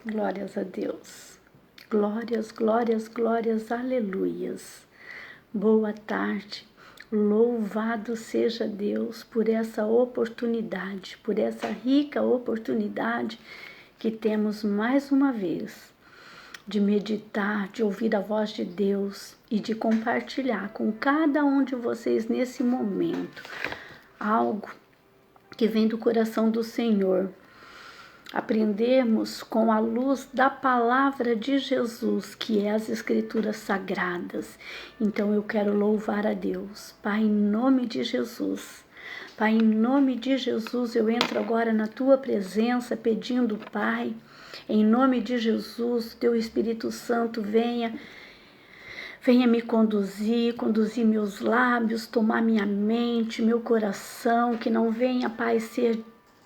Glórias a Deus. Glórias, glórias, glórias, aleluias. Boa tarde. Louvado seja Deus por essa oportunidade, por essa rica oportunidade que temos mais uma vez de meditar, de ouvir a voz de Deus e de compartilhar com cada um de vocês nesse momento algo que vem do coração do Senhor. Aprendermos com a luz da palavra de Jesus, que é as Escrituras Sagradas. Então eu quero louvar a Deus, Pai, em nome de Jesus. Pai, em nome de Jesus, eu entro agora na Tua presença pedindo, Pai, em nome de Jesus, Teu Espírito Santo venha me conduzir meus lábios, tomar minha mente, meu coração, que não venha, Pai, ser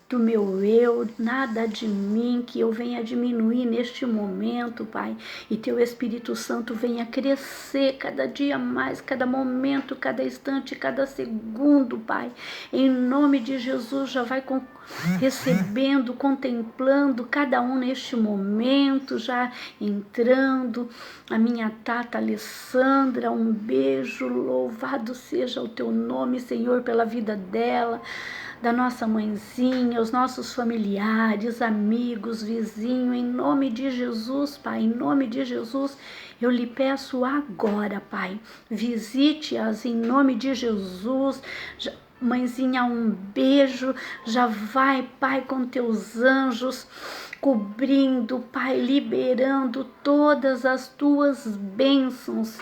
do meu eu, nada de mim, que eu venha diminuir neste momento, Pai, e Teu Espírito Santo venha crescer cada dia mais, cada momento, cada instante, cada segundo, Pai, em nome de Jesus. Já vai recebendo, contemplando cada um neste momento, já entrando. A minha Tata Alessandra, um beijo, louvado seja o Teu nome, Senhor, pela vida dela, da nossa mãezinha, os nossos familiares, amigos, vizinhos, em nome de Jesus, Pai, em nome de Jesus, eu lhe peço agora, Pai, visite-as em nome de Jesus. Mãezinha, um beijo, já vai, Pai, com Teus anjos, cobrindo, Pai, liberando todas as Tuas bênçãos,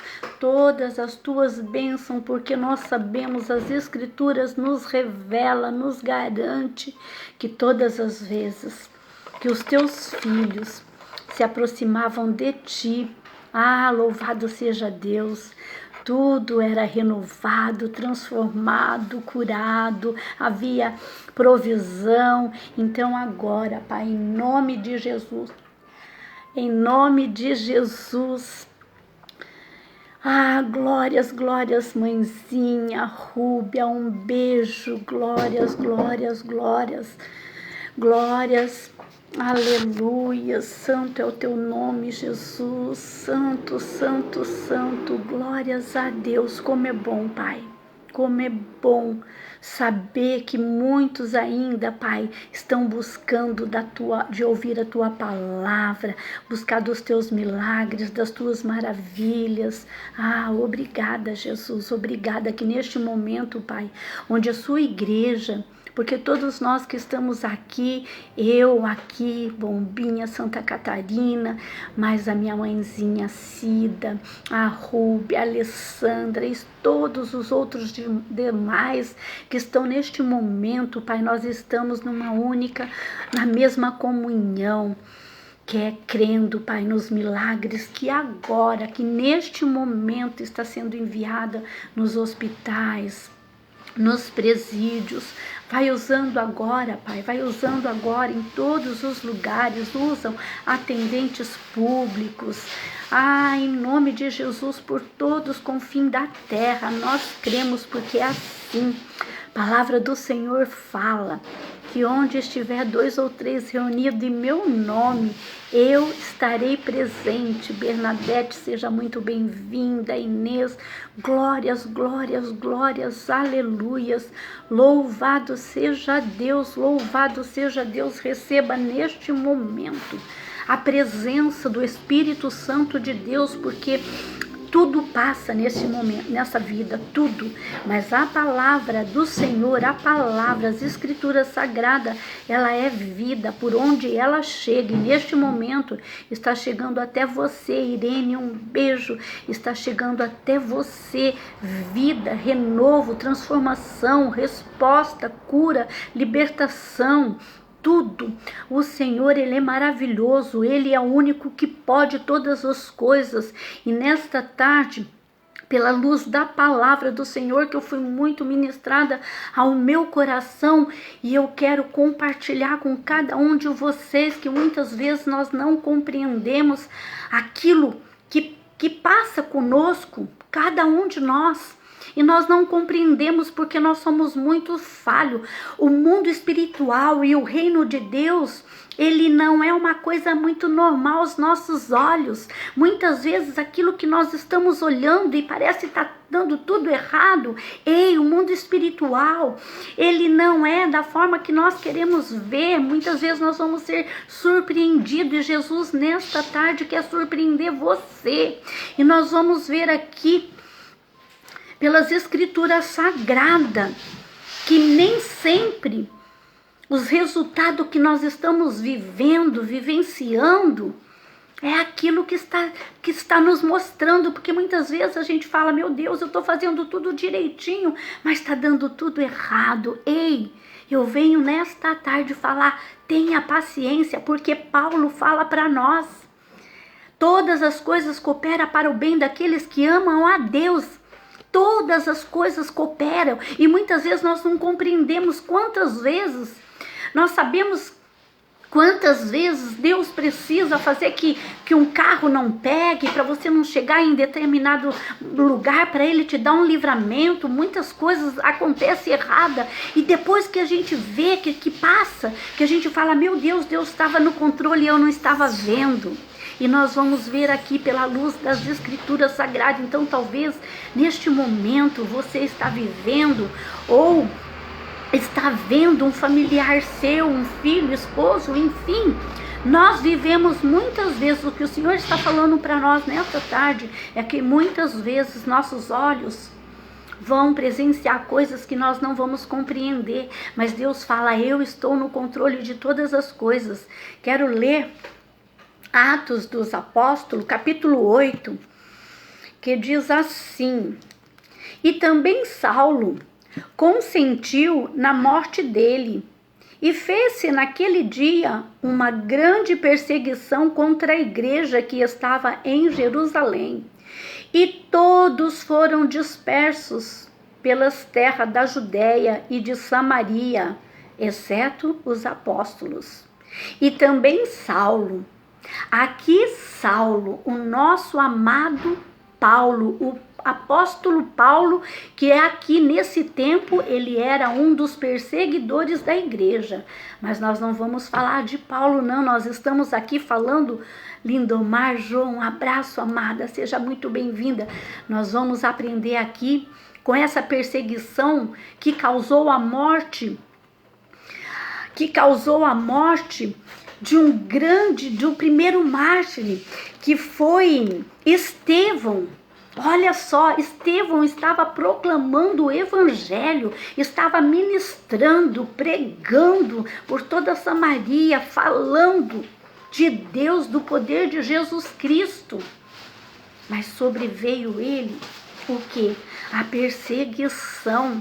porque nós sabemos, as Escrituras nos revela, nos garante que todas as vezes que os Teus filhos se aproximavam de Ti, louvado seja Deus, tudo era renovado, transformado, curado, havia provisão. Então agora, Pai, em nome de Jesus, glórias, glórias, mãezinha, Rúbia, um beijo, glórias, glórias, glórias, glórias. Aleluia, santo é o Teu nome, Jesus, santo, santo, santo, glórias a Deus. Como é bom, Pai, como é bom saber que muitos ainda, Pai, estão buscando de ouvir a Tua palavra, buscar dos Teus milagres, das Tuas maravilhas. Obrigada, Jesus, obrigada que neste momento, Pai, onde a Sua igreja, porque todos nós que estamos aqui, eu aqui, Bombinha, Santa Catarina, mas a minha mãezinha Cida, a Rúbia, a Alessandra e todos os outros demais que estão neste momento, Pai, nós estamos na mesma comunhão, que é crendo, Pai, nos milagres que agora, que neste momento está sendo enviada nos hospitais, nos presídios. Vai usando agora, Pai, vai usando agora em todos os lugares, usam atendentes públicos. Em nome de Jesus, por todos com fim da terra, nós cremos, porque é assim. A palavra do Senhor fala que onde estiver 2 ou 3 reunidos em meu nome, eu estarei presente. Bernadette, seja muito bem-vinda. Inês, glórias, glórias, glórias, aleluias. Louvado seja Deus, louvado seja Deus. Receba neste momento a presença do Espírito Santo de Deus, porque tudo passa nesse momento, nessa vida, tudo. Mas a palavra do Senhor, a palavra, as Escrituras Sagradas, ela é vida por onde ela chega. E neste momento está chegando até você, Irene, um beijo. Está chegando até você vida, renovo, transformação, resposta, cura, libertação. Tudo. O Senhor, Ele é maravilhoso, Ele é o único que pode todas as coisas. E nesta tarde, pela luz da palavra do Senhor, que eu fui muito ministrada ao meu coração, e eu quero compartilhar com cada um de vocês, que muitas vezes nós não compreendemos aquilo que passa conosco, cada um de nós. E nós não compreendemos porque nós somos muito falhos. O mundo espiritual e o reino de Deus, ele não é uma coisa muito normal aos nossos olhos. Muitas vezes aquilo que nós estamos olhando e parece estar dando tudo errado. Ei, o mundo espiritual, ele não é da forma que nós queremos ver. Muitas vezes nós vamos ser surpreendidos e Jesus nesta tarde quer surpreender você. E nós vamos ver aqui pelas escrituras sagradas que nem sempre os resultados que nós estamos vivenciando, é aquilo que está nos mostrando, porque muitas vezes a gente fala, meu Deus, eu estou fazendo tudo direitinho, mas está dando tudo errado. Ei, eu venho nesta tarde falar, tenha paciência, porque Paulo fala para nós, todas as coisas cooperam para o bem daqueles que amam a Deus. Todas as coisas cooperam, e muitas vezes nós não compreendemos quantas vezes, nós sabemos quantas vezes Deus precisa fazer que um carro não pegue, para você não chegar em determinado lugar, para Ele te dar um livramento. Muitas coisas acontecem errada, e depois que a gente vê, que passa, que a gente fala, meu Deus, Deus estava no controle e eu não estava vendo. E nós vamos ver aqui pela luz das escrituras sagradas. Então talvez neste momento você está vivendo ou está vendo um familiar seu, um filho, esposo, enfim. Nós vivemos muitas vezes, o que o Senhor está falando para nós nesta tarde é que muitas vezes nossos olhos vão presenciar coisas que nós não vamos compreender. Mas Deus fala, eu estou no controle de todas as coisas. Quero ler Atos dos Apóstolos, capítulo 8, que diz assim: e também Saulo consentiu na morte dele, e fez-se naquele dia uma grande perseguição contra a igreja que estava em Jerusalém, e todos foram dispersos pelas terras da Judéia e de Samaria, exceto os apóstolos. E também Saulo. Aqui Saulo, o nosso amado Paulo, o apóstolo Paulo, que é aqui nesse tempo, ele era um dos perseguidores da igreja. Mas nós não vamos falar de Paulo, não. Nós estamos aqui falando, Lindomar, João, um abraço, amada, seja muito bem-vinda. Nós vamos aprender aqui com essa perseguição que causou a morte, do primeiro mártir, que foi Estevão. Olha só, Estevão estava proclamando o evangelho, estava ministrando, pregando por toda Samaria, falando de Deus, do poder de Jesus Cristo. Mas sobreveio ele o quê? A perseguição.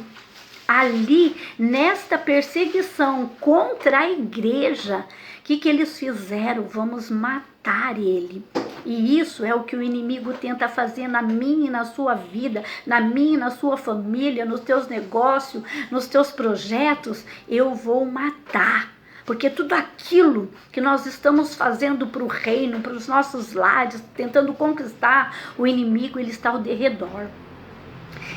Ali, nesta perseguição contra a igreja, o que eles fizeram? Vamos matar ele. E isso é o que o inimigo tenta fazer na minha e na sua vida, na minha e na sua família, nos teus negócios, nos teus projetos. Eu vou matar. Porque tudo aquilo que nós estamos fazendo para o reino, para os nossos lares, tentando conquistar, o inimigo, ele está ao derredor.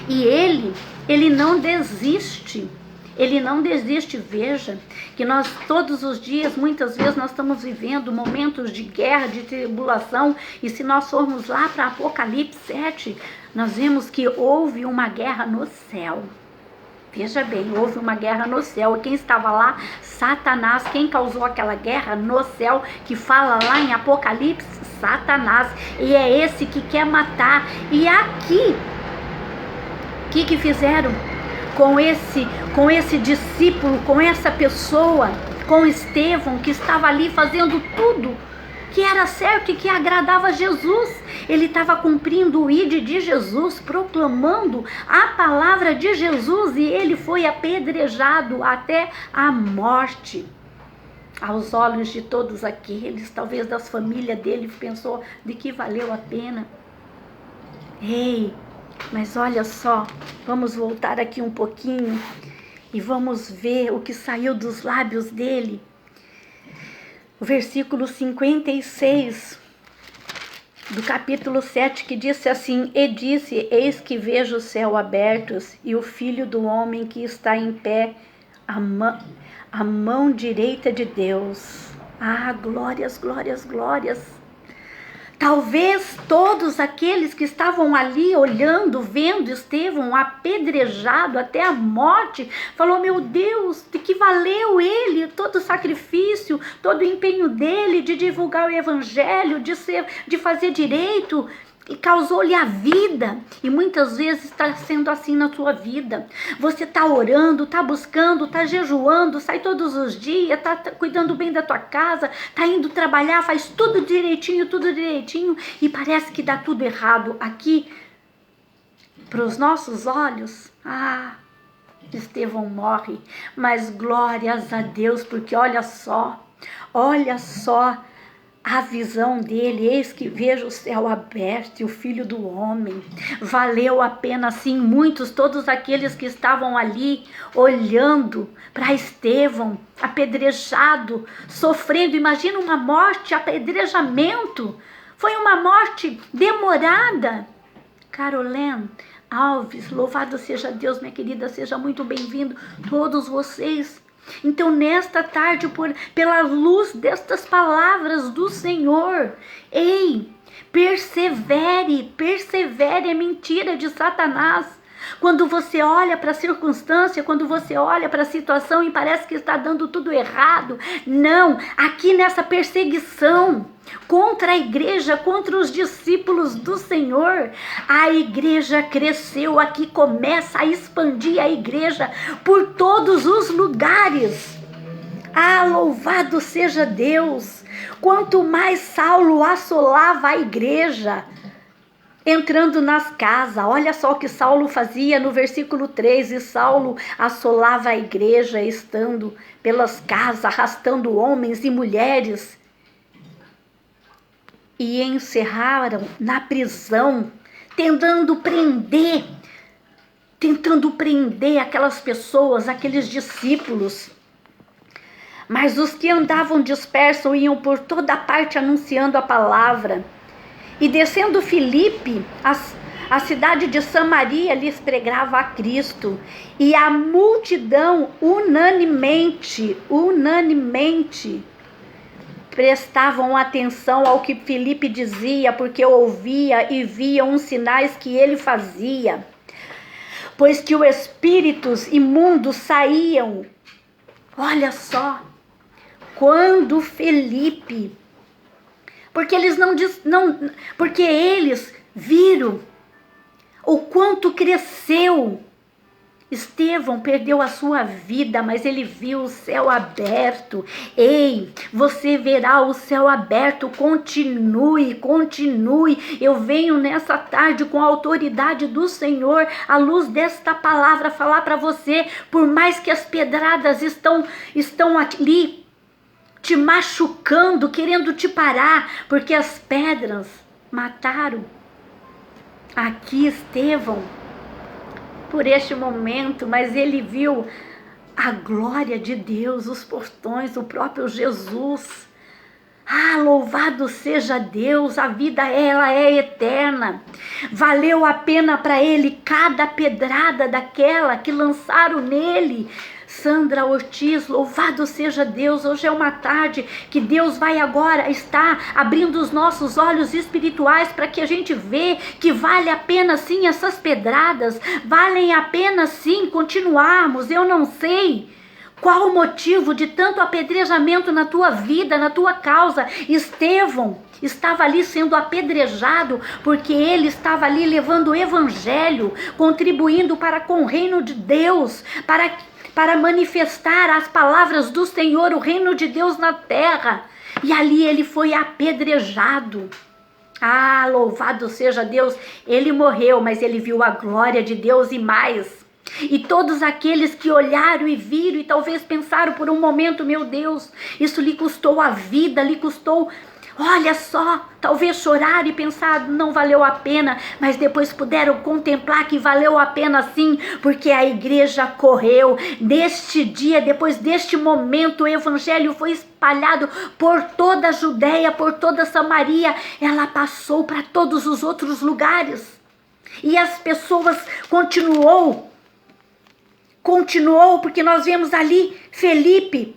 E ele não desiste. Ele não desiste. Veja que nós todos os dias, muitas vezes nós estamos vivendo momentos de guerra, de tribulação, e se nós formos lá para Apocalipse 7, nós vemos que houve uma guerra no céu. Veja bem, houve uma guerra no céu. Quem estava lá? Satanás. Quem causou aquela guerra no céu, que fala lá em Apocalipse? Satanás. E é esse que quer matar. E aqui, o que fizeram com esse discípulo, com essa pessoa, com Estevão, que estava ali fazendo tudo que era certo e que agradava a Jesus? Ele estava cumprindo o ide de Jesus, proclamando a palavra de Jesus, e ele foi apedrejado até a morte. Aos olhos de todos aqueles, talvez das famílias dele, pensou de que valeu a pena. Ei, mas olha só, vamos voltar aqui um pouquinho e vamos ver o que saiu dos lábios dele. O versículo 56 do capítulo 7, que disse assim: E disse, eis que vejo o céu abertos e o Filho do Homem que está em pé à mão direita de Deus. Ah, glórias, glórias, glórias. Talvez todos aqueles que estavam ali olhando, vendo Estevão apedrejado até a morte, falou: meu Deus, de que valeu ele, todo o sacrifício, todo o empenho dele de divulgar o evangelho, de fazer direito, e causou-lhe a vida. E muitas vezes está sendo assim na sua vida. Você está orando, está buscando, está jejuando, sai todos os dias, está cuidando bem da tua casa, está indo trabalhar, faz tudo direitinho, e parece que dá tudo errado. Aqui, para os nossos olhos, Estevão morre, mas glórias a Deus, porque olha só a visão dele: eis que vejo o céu aberto e o Filho do Homem. Valeu a pena, sim, muitos, todos aqueles que estavam ali olhando para Estevão apedrejado, sofrendo. Imagina uma morte, apedrejamento. Foi uma morte demorada. Carolene Alves, louvado seja Deus, minha querida, seja muito bem-vindo, todos vocês. Então, nesta tarde, pela luz destas palavras do Senhor, ei, persevere, é mentira de Satanás. Quando você olha para a circunstância, quando você olha para a situação e parece que está dando tudo errado, não, aqui nessa perseguição contra a igreja, contra os discípulos do Senhor, a igreja cresceu. Aqui começa a expandir a igreja por todos os lugares. Louvado seja Deus! Quanto mais Saulo assolava a igreja, entrando nas casas, olha só o que Saulo fazia no versículo 3, e Saulo assolava a igreja, estando pelas casas, arrastando homens e mulheres, e encerraram na prisão, tentando prender aquelas pessoas, aqueles discípulos. Mas os que andavam dispersos iam por toda parte anunciando a palavra. E descendo Filipe, a cidade de Samaria, lhes pregava a Cristo. E a multidão unanimemente prestavam atenção ao que Filipe dizia, porque ouvia e via os sinais que ele fazia. Pois que os espíritos imundos saíam. Olha só, quando Filipe... Porque eles viram o quanto cresceu. Estevão perdeu a sua vida, mas ele viu o céu aberto. Ei, você verá o céu aberto. Continue. Eu venho nessa tarde com a autoridade do Senhor, à luz desta palavra, falar para você, por mais que as pedradas estão ali, te machucando, querendo te parar, porque as pedras mataram aqui Estevão por este momento, mas ele viu a glória de Deus, os portões, o próprio Jesus. Louvado seja Deus, a vida ela é eterna. Valeu a pena para ele cada pedrada daquela que lançaram nele. Sandra Ortiz, louvado seja Deus. Hoje é uma tarde que Deus vai agora estar abrindo os nossos olhos espirituais para que a gente vê que vale a pena sim essas pedradas, valem a pena sim continuarmos. Eu não sei qual o motivo de tanto apedrejamento na tua vida, na tua causa. Estevão estava ali sendo apedrejado porque ele estava ali levando o evangelho, contribuindo para com o reino de Deus, para manifestar as palavras do Senhor, o reino de Deus na terra. E ali ele foi apedrejado. Louvado seja Deus, ele morreu, mas ele viu a glória de Deus e mais. E todos aqueles que olharam e viram e talvez pensaram por um momento: meu Deus, isso lhe custou a vida, lhe custou Olha só, talvez choraram e pensaram, não valeu a pena, mas depois puderam contemplar que valeu a pena sim, porque a igreja correu. Neste dia, depois deste momento, o evangelho foi espalhado por toda a Judéia, por toda Samaria, ela passou para todos os outros lugares. E as pessoas continuou, porque nós vemos ali Felipe,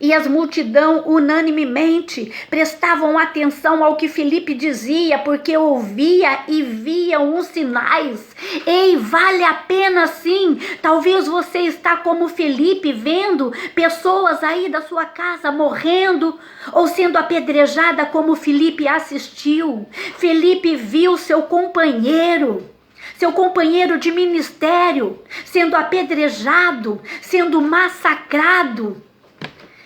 e as multidão unanimemente prestavam atenção ao que Felipe dizia, porque ouvia e viam os sinais. Ei, vale a pena sim. Talvez você está como Felipe, vendo pessoas aí da sua casa morrendo ou sendo apedrejada, como Felipe assistiu. Felipe viu seu companheiro de ministério sendo apedrejado, sendo massacrado.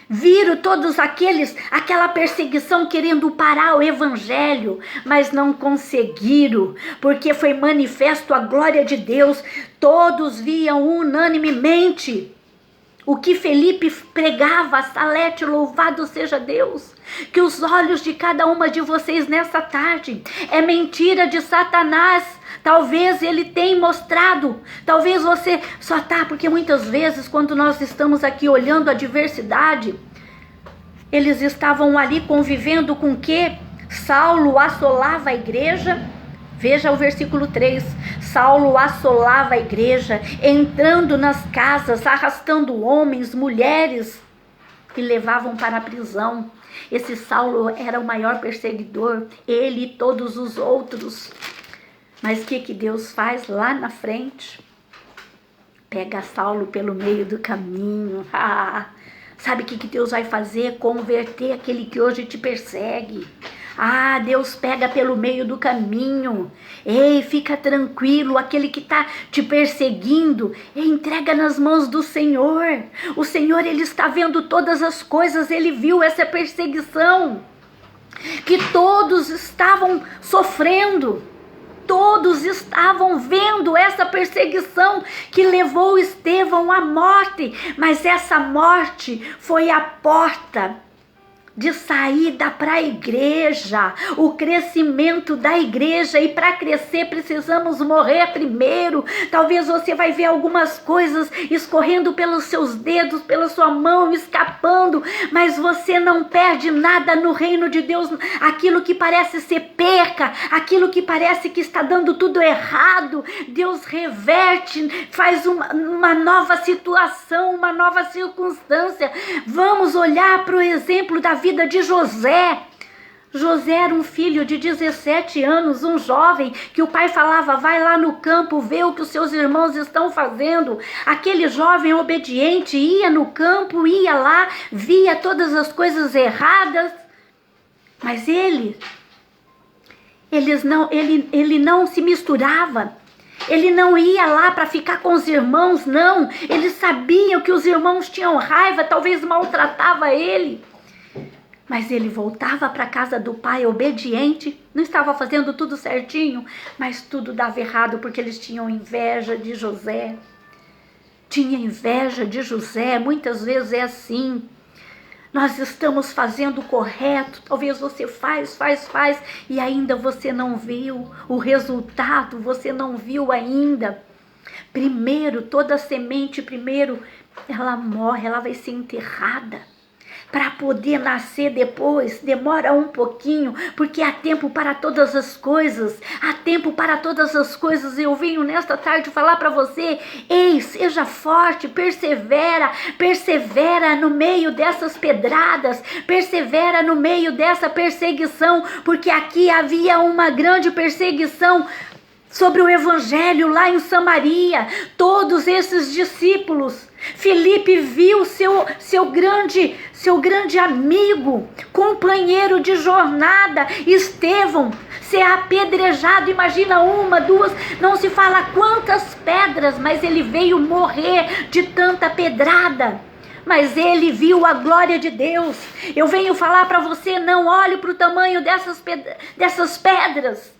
Viram todos aquela perseguição querendo parar o evangelho, mas não conseguiram, porque foi manifesto a glória de Deus. Todos viam unanimemente o que Felipe pregava. Salete, louvado seja Deus. Que os olhos de cada uma de vocês nessa tarde é mentira de Satanás. Talvez ele tenha mostrado, talvez você só tá, porque muitas vezes quando nós estamos aqui olhando a diversidade, eles estavam ali convivendo com que Saulo assolava a igreja. Veja o versículo 3, Saulo assolava a igreja, entrando nas casas, arrastando homens, mulheres, e levavam para a prisão. Esse Saulo era o maior perseguidor, ele e todos os outros. Mas o que Deus faz lá na frente? Pega Saulo pelo meio do caminho. Sabe o que Deus vai fazer? Converter aquele que hoje te persegue. Deus pega pelo meio do caminho. Ei, fica tranquilo, aquele que está te perseguindo, entrega nas mãos do Senhor. O Senhor, Ele está vendo todas as coisas, Ele viu essa perseguição que todos estavam sofrendo. Todos estavam vendo essa perseguição que levou Estevão à morte, mas essa morte foi a porta de saída para a igreja, o crescimento da igreja. E para crescer precisamos morrer primeiro. Talvez você vai ver algumas coisas escorrendo pelos seus dedos, pela sua mão, escapando, mas você não perde nada no reino de Deus. Aquilo que parece ser perca, aquilo que parece que está dando tudo errado, Deus reverte, faz uma nova situação, uma nova circunstância. Vamos olhar para o exemplo da vida de José. José era um filho de 17 anos, um jovem que o pai falava, vai lá no campo ver o que os seus irmãos estão fazendo. Aquele jovem obediente ia no campo, ia lá, via todas as coisas erradas, mas ele não se misturava. Ele não ia lá para ficar com os irmãos, não. Eles sabiam que os irmãos tinham raiva, talvez maltratava ele. Mas ele voltava para a casa do pai obediente, não estava fazendo tudo certinho, mas tudo dava errado porque eles tinham inveja de José. Tinha inveja de José, muitas vezes é assim. Nós estamos fazendo o correto, talvez você faz, e ainda você não viu o resultado, você não viu ainda. Primeiro, toda semente, ela morre, ela vai ser enterrada. Para poder nascer depois, demora um pouquinho, porque há tempo para todas as coisas. Há tempo para todas as coisas. Eu venho nesta tarde falar para você, ei, seja forte, persevera no meio dessas pedradas, persevera no meio dessa perseguição, porque aqui havia uma grande perseguição sobre o evangelho lá em Samaria. Todos esses discípulos, Felipe viu seu grande amigo, companheiro de jornada, Estevão, ser apedrejado. Imagina, uma, duas, não se fala quantas pedras, mas ele veio morrer de tanta pedrada. Mas ele viu a glória de Deus. Eu venho falar para você, não olhe para o tamanho dessas pedras.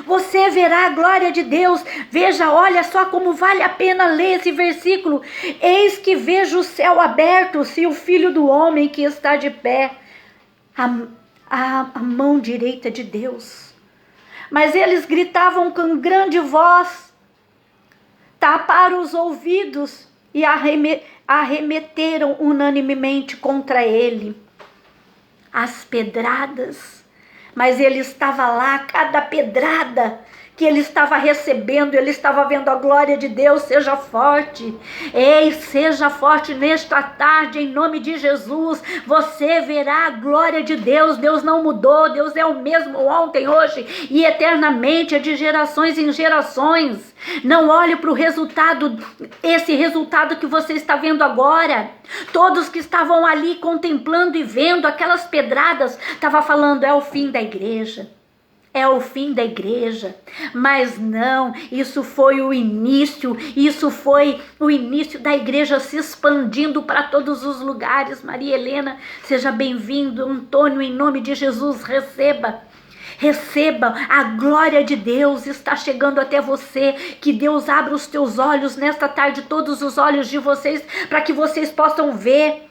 Você verá a glória de Deus. Veja, olha só como vale a pena ler esse versículo. Eis que vejo o céu aberto, e o Filho do Homem que está de pé a mão direita de Deus. Mas eles gritavam com grande voz, taparam os ouvidos e arremeteram unanimemente contra ele as pedradas. Mas ele estava lá, cada pedrada que ele estava recebendo, ele estava vendo a glória de Deus. Seja forte, ei, seja forte nesta tarde, em nome de Jesus. Você verá a glória de Deus. Deus não mudou, Deus é o mesmo ontem, hoje e eternamente, é de gerações em gerações. Não olhe para o resultado, esse resultado que você está vendo agora. Todos que estavam ali contemplando e vendo aquelas pedradas, estavam falando, é o fim da igreja. É o fim da igreja. Mas não, isso foi o início. Isso foi o início da igreja se expandindo para todos os lugares. Maria Helena, seja bem-vindo. Antônio, em nome de Jesus, receba. Receba, a glória de Deus está chegando até você. Que Deus abra os teus olhos nesta tarde, todos os olhos de vocês, para que vocês possam ver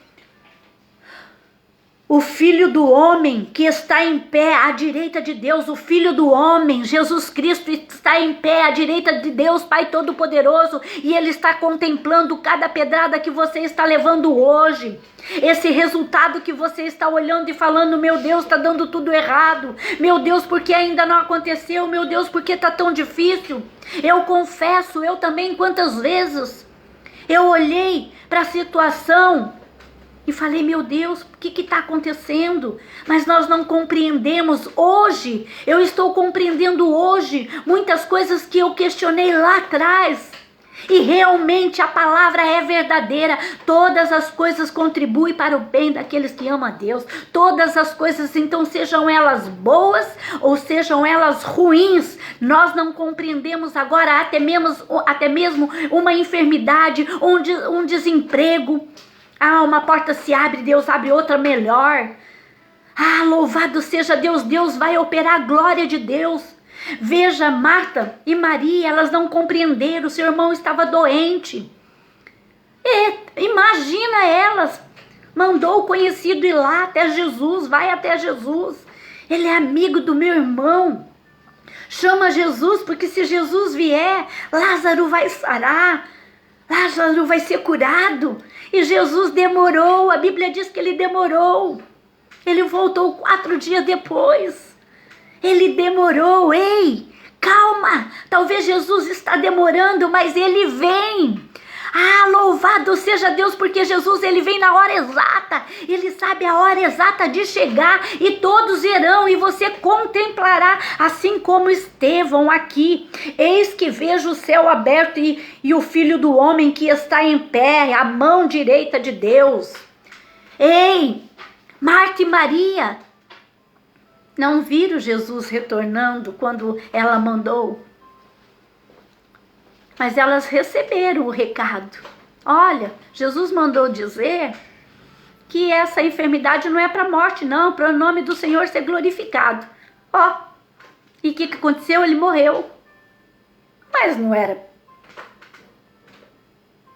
o Filho do Homem que está em pé à direita de Deus. O Filho do Homem, Jesus Cristo, está em pé à direita de Deus, Pai Todo-Poderoso, e Ele está contemplando cada pedrada que você está levando hoje. Esse resultado que você está olhando e falando, meu Deus, está dando tudo errado. Meu Deus, por que ainda não aconteceu? Meu Deus, por que está tão difícil? Eu confesso, eu também, quantas vezes eu olhei para a situação e falei, meu Deus, o que está acontecendo? Mas nós não compreendemos hoje. Eu estou compreendendo hoje muitas coisas que eu questionei lá atrás. E realmente a palavra é verdadeira. Todas as coisas contribuem para o bem daqueles que amam a Deus. Todas as coisas, então, sejam elas boas ou sejam elas ruins, nós não compreendemos agora até mesmo uma enfermidade, um desemprego. Uma porta se abre, Deus abre outra melhor. Louvado seja Deus, Deus vai operar a glória de Deus. Veja, Marta e Maria, elas não compreenderam, seu irmão estava doente. Imagina elas, mandou o conhecido ir lá até Jesus, vai até Jesus. Ele é amigo do meu irmão. Chama Jesus, porque se Jesus vier, Lázaro vai sarar. Lázaro vai ser curado. E Jesus demorou, a Bíblia diz que ele demorou. Ele voltou 4 dias depois. Ele demorou. Ei, calma, talvez Jesus está demorando, mas ele vem. Louvado seja Deus, porque Jesus, ele vem na hora exata. Ele sabe a hora exata de chegar e todos irão e você contemplará, assim como Estevão aqui. Eis que vejo o céu aberto e o Filho do Homem que está em pé, à mão direita de Deus. Ei, Marta e Maria não viram Jesus retornando quando ela mandou. Mas elas receberam o recado. Olha, Jesus mandou dizer que essa enfermidade não é para a morte, não, para o nome do Senhor ser glorificado. E o que aconteceu? Ele morreu. Mas não era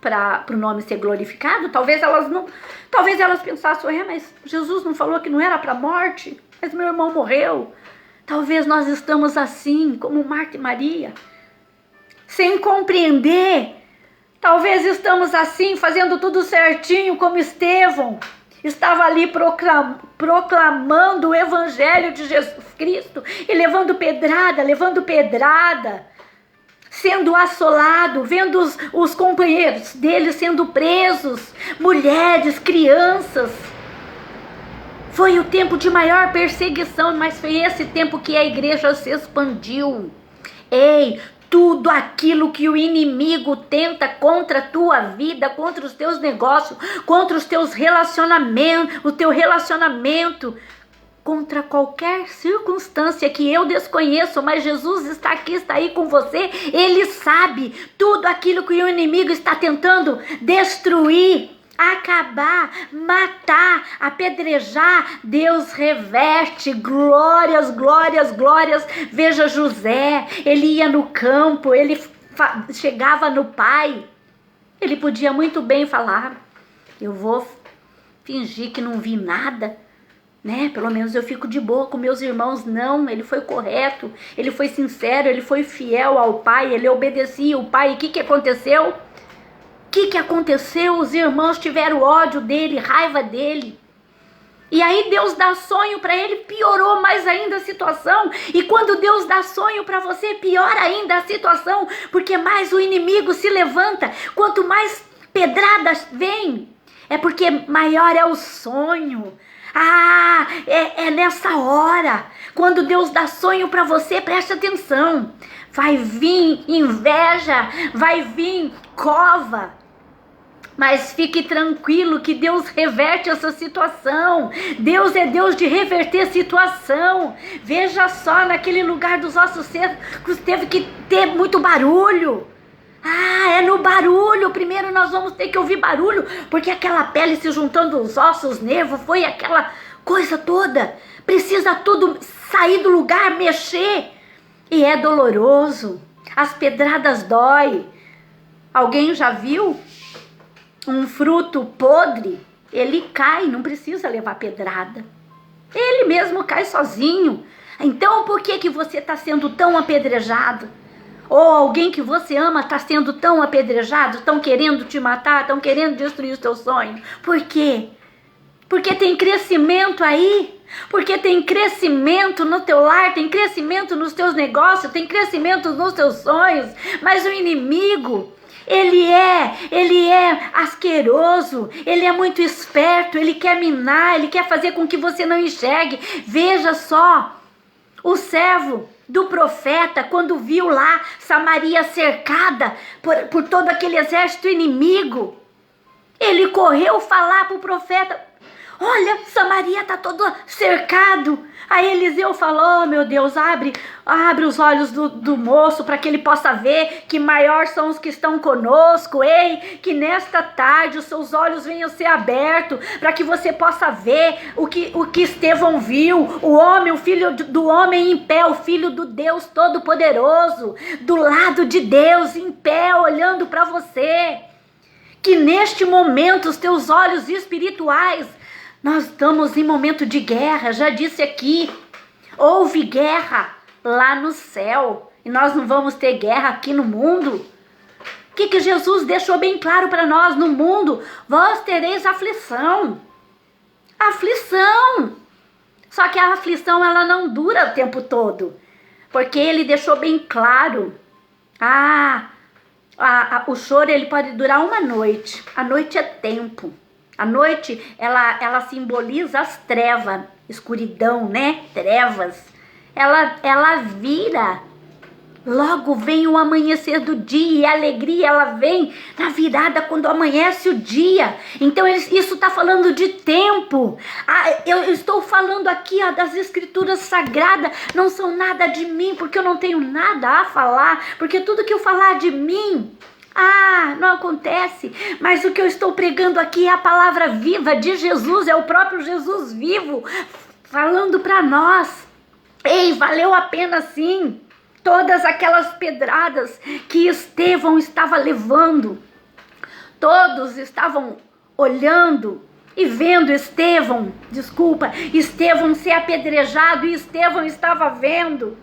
para o nome ser glorificado? Talvez elas pensassem, mas Jesus não falou que não era para a morte? Mas meu irmão morreu. Talvez nós estamos assim, como Marta e Maria, sem compreender. Talvez estamos assim, fazendo tudo certinho, como Estevão estava ali proclamando o evangelho de Jesus Cristo e levando pedrada, sendo assolado, vendo os companheiros dele sendo presos, mulheres, crianças. Foi o tempo de maior perseguição, mas foi esse tempo que a igreja se expandiu. Ei, tudo aquilo que o inimigo tenta contra a tua vida, contra os teus negócios, contra os teus relacionamentos, o teu relacionamento, contra qualquer circunstância que eu desconheço, mas Jesus está aqui, está aí com você. Ele sabe tudo aquilo que o inimigo está tentando destruir, acabar, matar, apedrejar. Deus reverte. Glórias, glórias, glórias. Veja José, ele ia no campo, ele chegava no pai, ele podia muito bem falar, eu vou fingir que não vi nada, né? Pelo menos eu fico de boa com meus irmãos. Não, ele foi correto, ele foi sincero, ele foi fiel ao pai, ele obedecia o pai. E o que aconteceu? O que aconteceu? Os irmãos tiveram ódio dele, raiva dele. E aí Deus dá sonho para ele, piorou mais ainda a situação. E quando Deus dá sonho para você, piora ainda a situação, porque mais o inimigo se levanta. Quanto mais pedradas vem, é porque maior é o sonho. É nessa hora, quando Deus dá sonho para você, preste atenção. Vai vir inveja, vai vir cova. Mas fique tranquilo que Deus reverte essa situação. Deus é Deus de reverter situação. Veja só, naquele lugar dos ossos secos teve que ter muito barulho. É no barulho. Primeiro nós vamos ter que ouvir barulho, porque aquela pele se juntando aos ossos, nervo, foi aquela coisa toda. Precisa tudo sair do lugar, mexer. E é doloroso. As pedradas dói. Alguém já viu um fruto podre? Ele cai, não precisa levar pedrada. Ele mesmo cai sozinho. Então por que você está sendo tão apedrejado? Ou alguém que você ama está sendo tão apedrejado, estão querendo te matar, estão querendo destruir o teu sonho. Por quê? Porque tem crescimento aí. Porque tem crescimento no teu lar, tem crescimento nos teus negócios, tem crescimento nos teus sonhos. Mas o inimigo, ele é asqueroso, ele é muito esperto, ele quer minar, ele quer fazer com que você não enxergue. Veja só, o servo do profeta, quando viu lá Samaria cercada por todo aquele exército inimigo, ele correu falar para o profeta: olha, Samaria está todo cercado. Aí Eliseu falou: oh, meu Deus, abre os olhos do moço para que ele possa ver que maior são os que estão conosco. Ei, que nesta tarde os seus olhos venham ser abertos para que você possa ver o que Estevão viu. O homem, o filho do homem em pé, o filho do Deus Todo-Poderoso, do lado de Deus, em pé, olhando para você. Que neste momento os teus olhos espirituais, nós estamos em momento de guerra, já disse aqui, houve guerra lá no céu, e nós não vamos ter guerra aqui no mundo. O que Jesus deixou bem claro para nós? No mundo, vós tereis aflição. Aflição! Só que a aflição, ela não dura o tempo todo, porque ele deixou bem claro, o choro ele pode durar uma noite, a noite é tempo. A noite, ela simboliza as trevas, escuridão, né? Trevas. Ela vira. Logo vem o amanhecer do dia, e a alegria, ela vem na virada quando amanhece o dia. Então isso está falando de tempo. Eu estou falando aqui das escrituras sagradas, não são nada de mim, porque eu não tenho nada a falar, porque tudo que eu falar de mim, não acontece. Mas o que eu estou pregando aqui é a palavra viva de Jesus, é o próprio Jesus vivo, falando para nós. Ei, valeu a pena sim, todas aquelas pedradas que Estevão estava levando. Todos estavam olhando e vendo Estevão ser apedrejado, e Estevão estava vendo.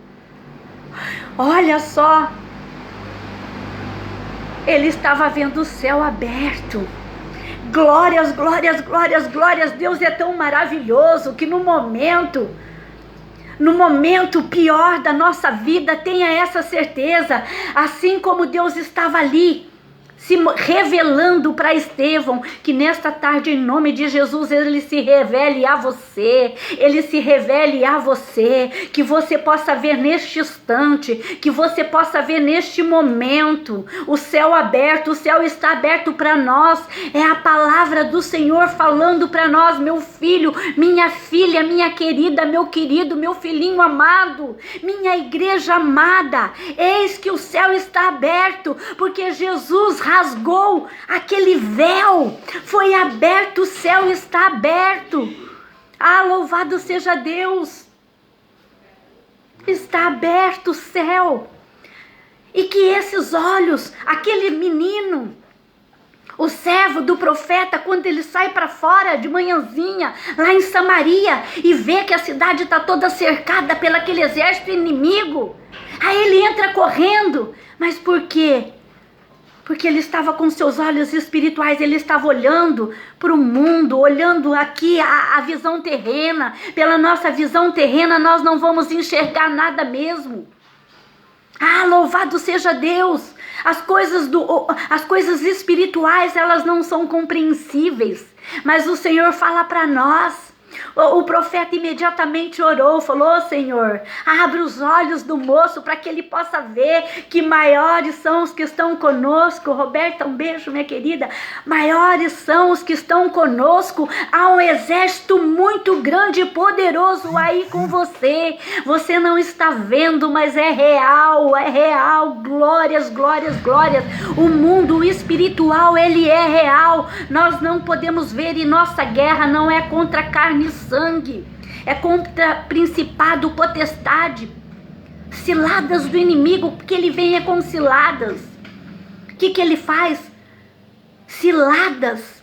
Olha só, ele estava vendo o céu aberto. Glórias, glórias, glórias, glórias. Deus é tão maravilhoso que no momento pior da nossa vida, tenha essa certeza. Assim como Deus estava ali, se revelando para Estevão, que nesta tarde, em nome de Jesus, ele se revele a você, que você possa ver neste instante, que você possa ver neste momento, o céu aberto. O céu está aberto para nós, é a palavra do Senhor falando para nós: meu filho, minha filha, minha querida, meu querido, meu filhinho amado, minha igreja amada, eis que o céu está aberto, porque Jesus rasgou aquele véu, foi aberto, o céu está aberto. Louvado seja Deus, está aberto o céu. E que esses olhos, aquele menino, O servo do profeta, quando ele sai para fora de manhãzinha, lá em Samaria, e vê que a cidade está toda cercada pelo aquele exército inimigo, aí ele entra correndo. Mas por quê? Porque ele estava com seus olhos espirituais, ele estava olhando para o mundo, olhando aqui a visão terrena. Pela nossa visão terrena, nós não vamos enxergar nada mesmo. Ah, louvado seja Deus! As coisas espirituais, elas não são compreensíveis, mas o Senhor fala para nós. O profeta imediatamente orou, falou: Senhor, abre os olhos do moço para que ele possa ver que maiores são os que estão conosco. Roberta, um beijo, minha querida. Maiores são os que estão conosco. Há um exército muito grande e poderoso aí com você. Você não está vendo, mas é real, é real. Glórias, glórias, glórias. O mundo espiritual, ele é real. Nós não podemos ver, e nossa guerra não é contra carne e sangue, é contra principado, potestade, ciladas do inimigo, porque ele vem com ciladas. O que ele faz? Ciladas.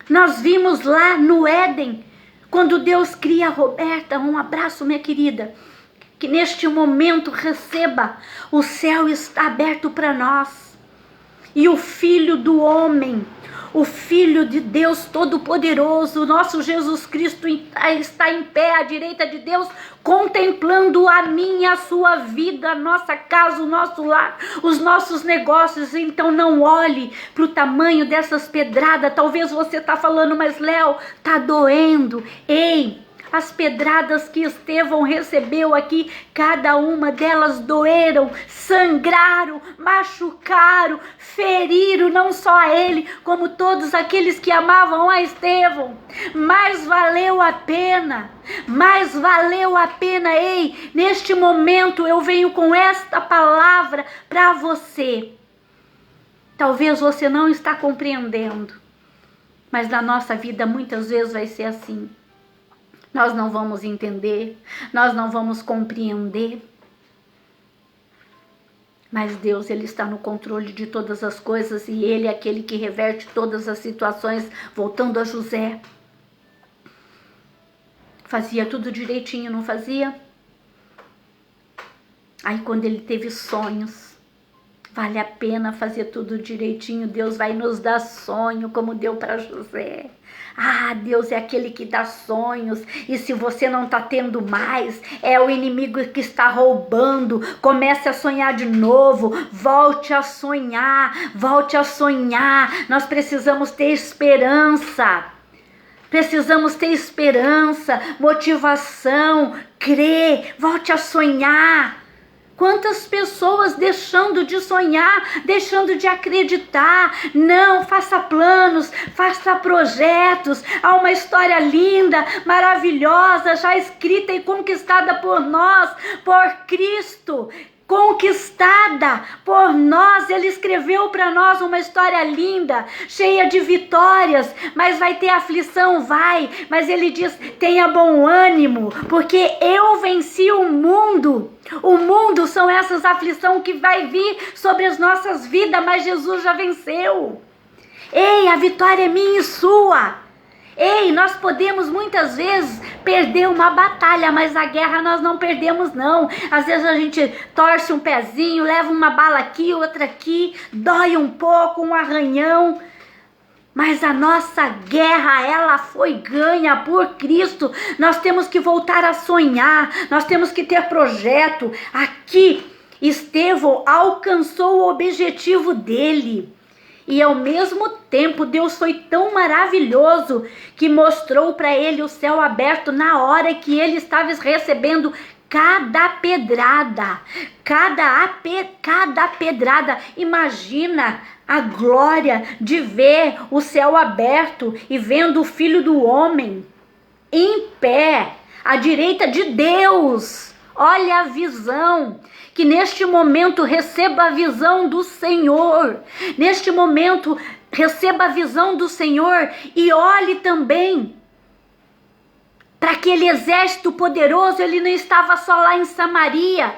Nós vimos lá no Éden, quando Deus cria a Roberta. Um abraço, minha querida, que neste momento receba, o céu está aberto para nós, e o Filho do Homem, o Filho de Deus Todo-Poderoso, nosso Jesus Cristo, está em pé à direita de Deus, contemplando a minha, a sua vida, a nossa casa, o nosso lar, os nossos negócios. Então não olhe para o tamanho dessas pedradas. Talvez você está falando: mas Léo, está doendo. Ei, as pedradas que Estevão recebeu aqui, cada uma delas doeram, sangraram, machucaram, feriram não só a ele, como todos aqueles que amavam a Estevão. Mas valeu a pena, mas valeu a pena. Ei, neste momento eu venho com esta palavra para você. Talvez você não está compreendendo, mas na nossa vida muitas vezes vai ser assim. Nós não vamos entender, nós não vamos compreender, mas Deus, ele está no controle de todas as coisas, e ele é aquele que reverte todas as situações. Voltando a José, fazia tudo direitinho, não fazia? Aí quando ele teve sonhos, vale a pena fazer tudo direitinho. Deus vai nos dar sonho como deu para José. Ah, Deus é aquele que dá sonhos, e se você não está tendo mais, é o inimigo que está roubando. Comece a sonhar de novo, volte a sonhar, volte a sonhar. Nós precisamos ter esperança, motivação, crer, volte a sonhar. Quantas pessoas deixando de sonhar, deixando de acreditar. Não, faça planos, faça projetos. Há uma história linda, maravilhosa, já escrita e conquistada por nós, por Cristo. Conquistada por nós. Ele escreveu para nós uma história linda, cheia de vitórias. Mas vai ter aflição? Vai. Mas ele diz: tenha bom ânimo, porque eu venci o mundo. O mundo são essas aflições que vai vir sobre as nossas vidas, mas Jesus já venceu. Ei, a vitória é minha e sua. Ei, nós podemos muitas vezes perder uma batalha, mas a guerra nós não perdemos não. Às vezes a gente torce um pezinho, leva uma bala aqui, outra aqui, dói um pouco, um arranhão. Mas a nossa guerra, ela foi ganha por Cristo. Nós temos que voltar a sonhar, nós temos que ter projeto. Aqui, Estevão alcançou o objetivo dele. E ao mesmo tempo, Deus foi tão maravilhoso que mostrou para ele o céu aberto na hora que ele estava recebendo cada pedrada. Cada pedrada. Imagina a glória de ver o céu aberto e vendo o Filho do Homem em pé, à direita de Deus. Olha a visão. Que neste momento receba a visão do Senhor. Neste momento receba a visão do Senhor e olhe também para aquele exército poderoso. Ele não estava só lá em Samaria,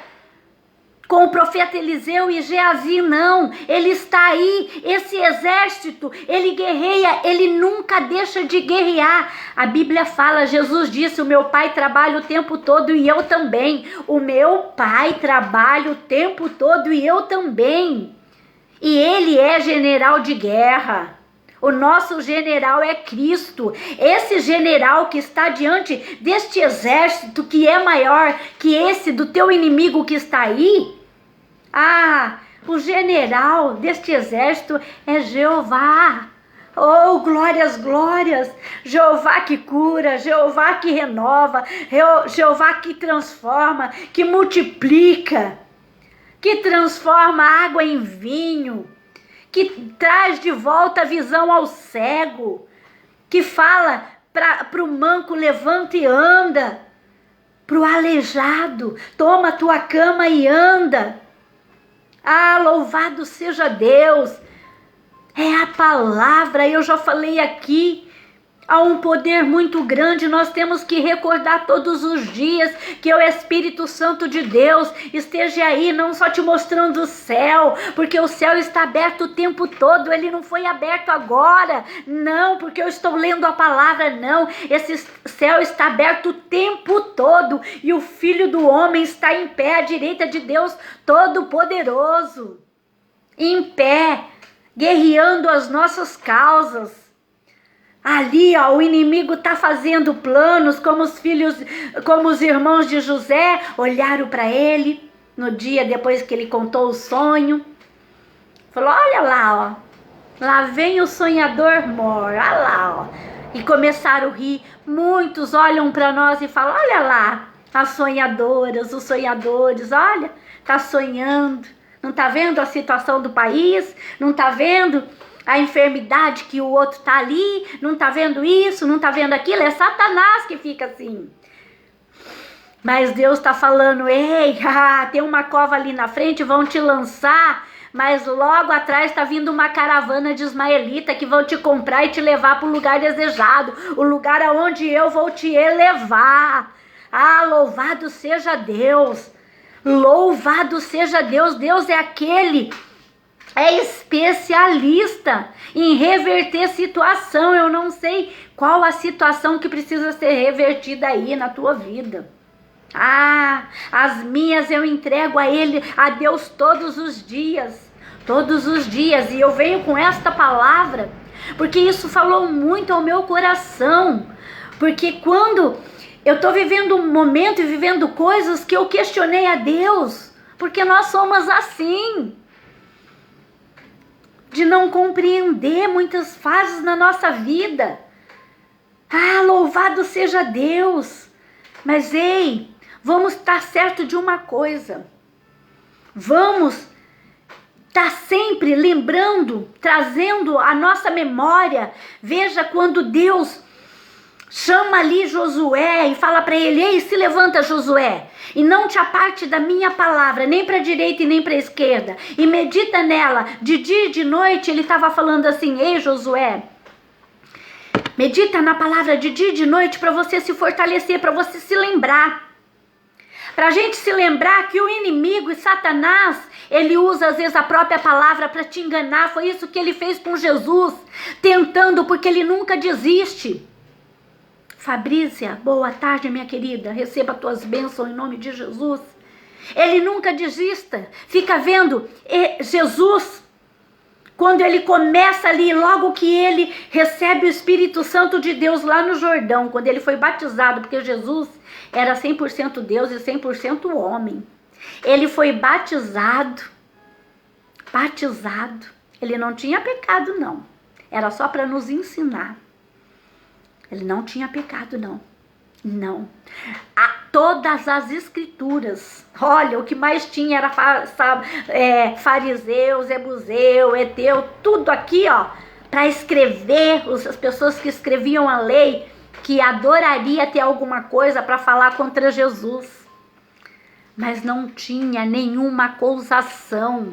com o profeta Eliseu e Geazi, não. Ele está aí, esse exército, ele guerreia, ele nunca deixa de guerrear. A Bíblia fala, Jesus disse, o meu pai trabalha o tempo todo e eu também. O meu pai trabalha o tempo todo e eu também. E ele é general de guerra. O nosso general é Cristo. Esse general que está diante deste exército que é maior que esse do teu inimigo que está aí. O general deste exército é Jeová. Oh, glórias, glórias. Jeová que cura, Jeová que renova, Jeová que transforma, que multiplica, que transforma água em vinho, que traz de volta a visão ao cego, que fala para o manco, levanta e anda, para o aleijado, toma a tua cama e anda. Louvado seja Deus. É a palavra, eu já falei aqui, há um poder muito grande, nós temos que recordar todos os dias que o Espírito Santo de Deus esteja aí, não só te mostrando o céu, porque o céu está aberto o tempo todo, ele não foi aberto agora, não, porque eu estou lendo a palavra, não, esse céu está aberto o tempo todo, e o Filho do Homem está em pé à direita de Deus Todo-Poderoso, em pé, guerreando as nossas causas. Ali, o inimigo está fazendo planos, como os irmãos de José olharam para ele no dia depois que ele contou o sonho. Falou, olha lá, lá vem o sonhador mor, olha lá, E começaram a rir. Muitos olham para nós e falam, olha lá, as sonhadoras, os sonhadores, olha, tá sonhando. Não tá vendo a situação do país? Não tá vendo a enfermidade que o outro tá ali? Não tá vendo isso? Não tá vendo aquilo? É Satanás que fica assim. Mas Deus tá falando, ei, tem uma cova ali na frente, vão te lançar, mas logo atrás está vindo uma caravana de ismaelita que vão te comprar e te levar para o lugar desejado, o lugar aonde eu vou te elevar. Louvado seja Deus. Louvado seja Deus. Deus é especialista em reverter situação. Eu não sei qual a situação que precisa ser revertida aí na tua vida. As minhas eu entrego a Deus todos os dias, e eu venho com esta palavra, porque isso falou muito ao meu coração, porque quando eu estou vivendo um momento e vivendo coisas que eu questionei a Deus, porque nós somos assim, de não compreender muitas fases na nossa vida. Louvado seja Deus. Mas ei, vamos estar certo de uma coisa, vamos estar sempre lembrando, trazendo a nossa memória. Veja quando Deus chama ali Josué e fala para ele, ei, se levanta Josué, e não te aparte da minha palavra, nem para a direita e nem para a esquerda, e medita nela, de dia e de noite. Ele estava falando assim, ei Josué, medita na palavra de dia e de noite para você se fortalecer, para você se lembrar. Para a gente se lembrar que o inimigo e Satanás, ele usa às vezes a própria palavra para te enganar. Foi isso que ele fez com Jesus, tentando, porque ele nunca desiste. Fabrícia, boa tarde, minha querida. Receba tuas bênçãos em nome de Jesus. Ele nunca desista. Fica vendo Jesus, quando ele começa ali, logo que ele recebe o Espírito Santo de Deus lá no Jordão, quando ele foi batizado, porque Jesus era 100% Deus e 100% homem. Ele foi batizado. Ele não tinha pecado, não. Era só para nos ensinar. Ele não tinha pecado, não. Todas as escrituras, olha, o que mais tinha era fariseu, zebuseu, eteu, tudo aqui, para escrever, as pessoas que escreviam a lei, que adoraria ter alguma coisa para falar contra Jesus. Mas não tinha nenhuma acusação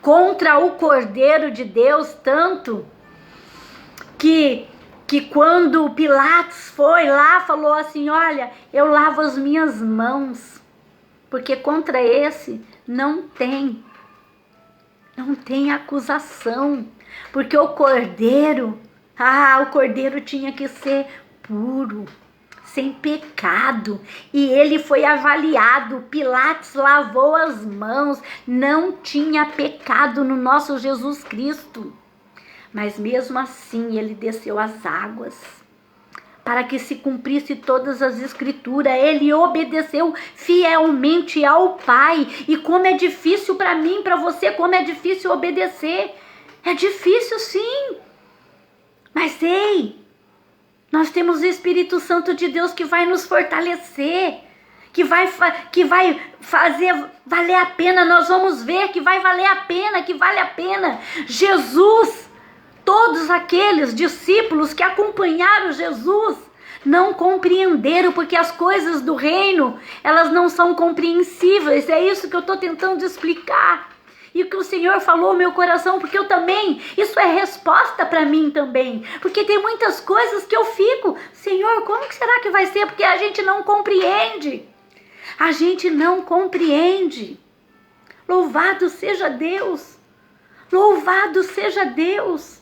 contra o Cordeiro de Deus, tanto que quando Pilatos foi lá, falou assim, olha, eu lavo as minhas mãos, porque contra esse não tem acusação, porque o cordeiro tinha que ser puro, sem pecado, e ele foi avaliado. Pilatos lavou as mãos, não tinha pecado no nosso Jesus Cristo, mas mesmo assim ele desceu as águas, para que se cumprisse todas as escrituras. Ele obedeceu fielmente ao Pai. E como é difícil para mim, para você, como é difícil obedecer. É difícil sim, mas ei, nós temos o Espírito Santo de Deus que vai nos fortalecer, que vai fazer valer a pena. Nós vamos ver que vai valer a pena, que vale a pena. Jesus, todos aqueles discípulos que acompanharam Jesus não compreenderam, porque as coisas do reino, elas não são compreensíveis. É isso que eu estou tentando explicar. E o que o Senhor falou no meu coração, porque eu também, isso é resposta para mim também. Porque tem muitas coisas que eu fico, Senhor, como que será que vai ser? Porque a gente não compreende. A gente não compreende. Louvado seja Deus. Louvado seja Deus.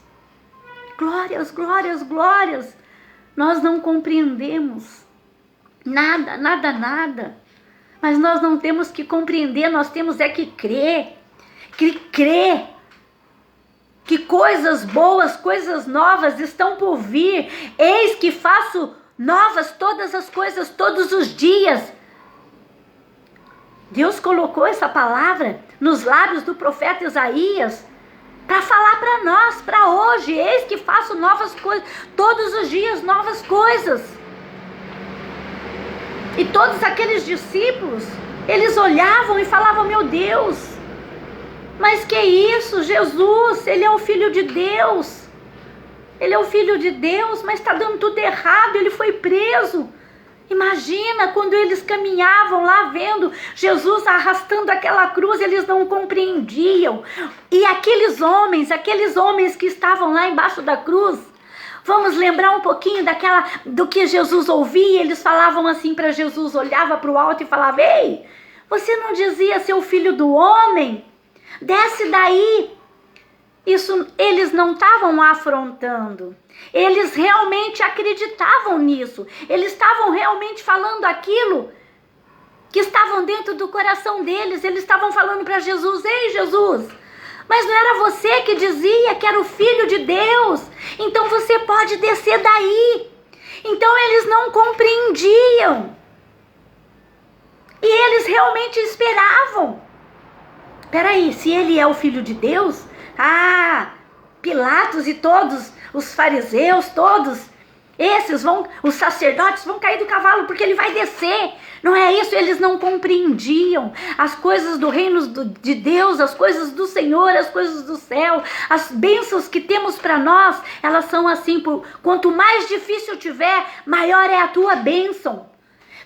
Glórias, glórias, glórias. Nós não compreendemos nada. Mas nós não temos que compreender, nós temos é que crer. Crer que coisas boas, coisas novas estão por vir. Eis que faço novas todas as coisas todos os dias. Deus colocou essa palavra nos lábios do profeta Isaías para falar para nós, para hoje. Eis que faço novas coisas, todos os dias novas coisas. E todos aqueles discípulos, eles olhavam e falavam, meu Deus, mas que isso, Jesus, ele é o Filho de Deus. Ele é o Filho de Deus, mas está dando tudo errado, ele foi preso. Imagina quando eles caminhavam lá vendo Jesus arrastando aquela cruz, eles não compreendiam. E aqueles homens que estavam lá embaixo da cruz, vamos lembrar um pouquinho do que Jesus ouvia. Eles falavam assim para Jesus, olhava para o alto e falava, ei, você não dizia ser o Filho do Homem? Desce daí. Isso eles não estavam afrontando. Eles realmente acreditavam nisso. Eles estavam realmente falando aquilo que estavam dentro do coração deles. Eles estavam falando para Jesus, ei Jesus, mas não era você que dizia que era o Filho de Deus? Então você pode descer daí. Então eles não compreendiam. E eles realmente esperavam. Peraí, se ele é o Filho de Deus, Pilatos e todos os fariseus, todos esses os sacerdotes vão cair do cavalo porque ele vai descer. Não é isso, eles não compreendiam as coisas do reino de Deus, as coisas do Senhor, as coisas do céu, as bênçãos que temos para nós, elas são assim, quanto mais difícil tiver, maior é a tua bênção.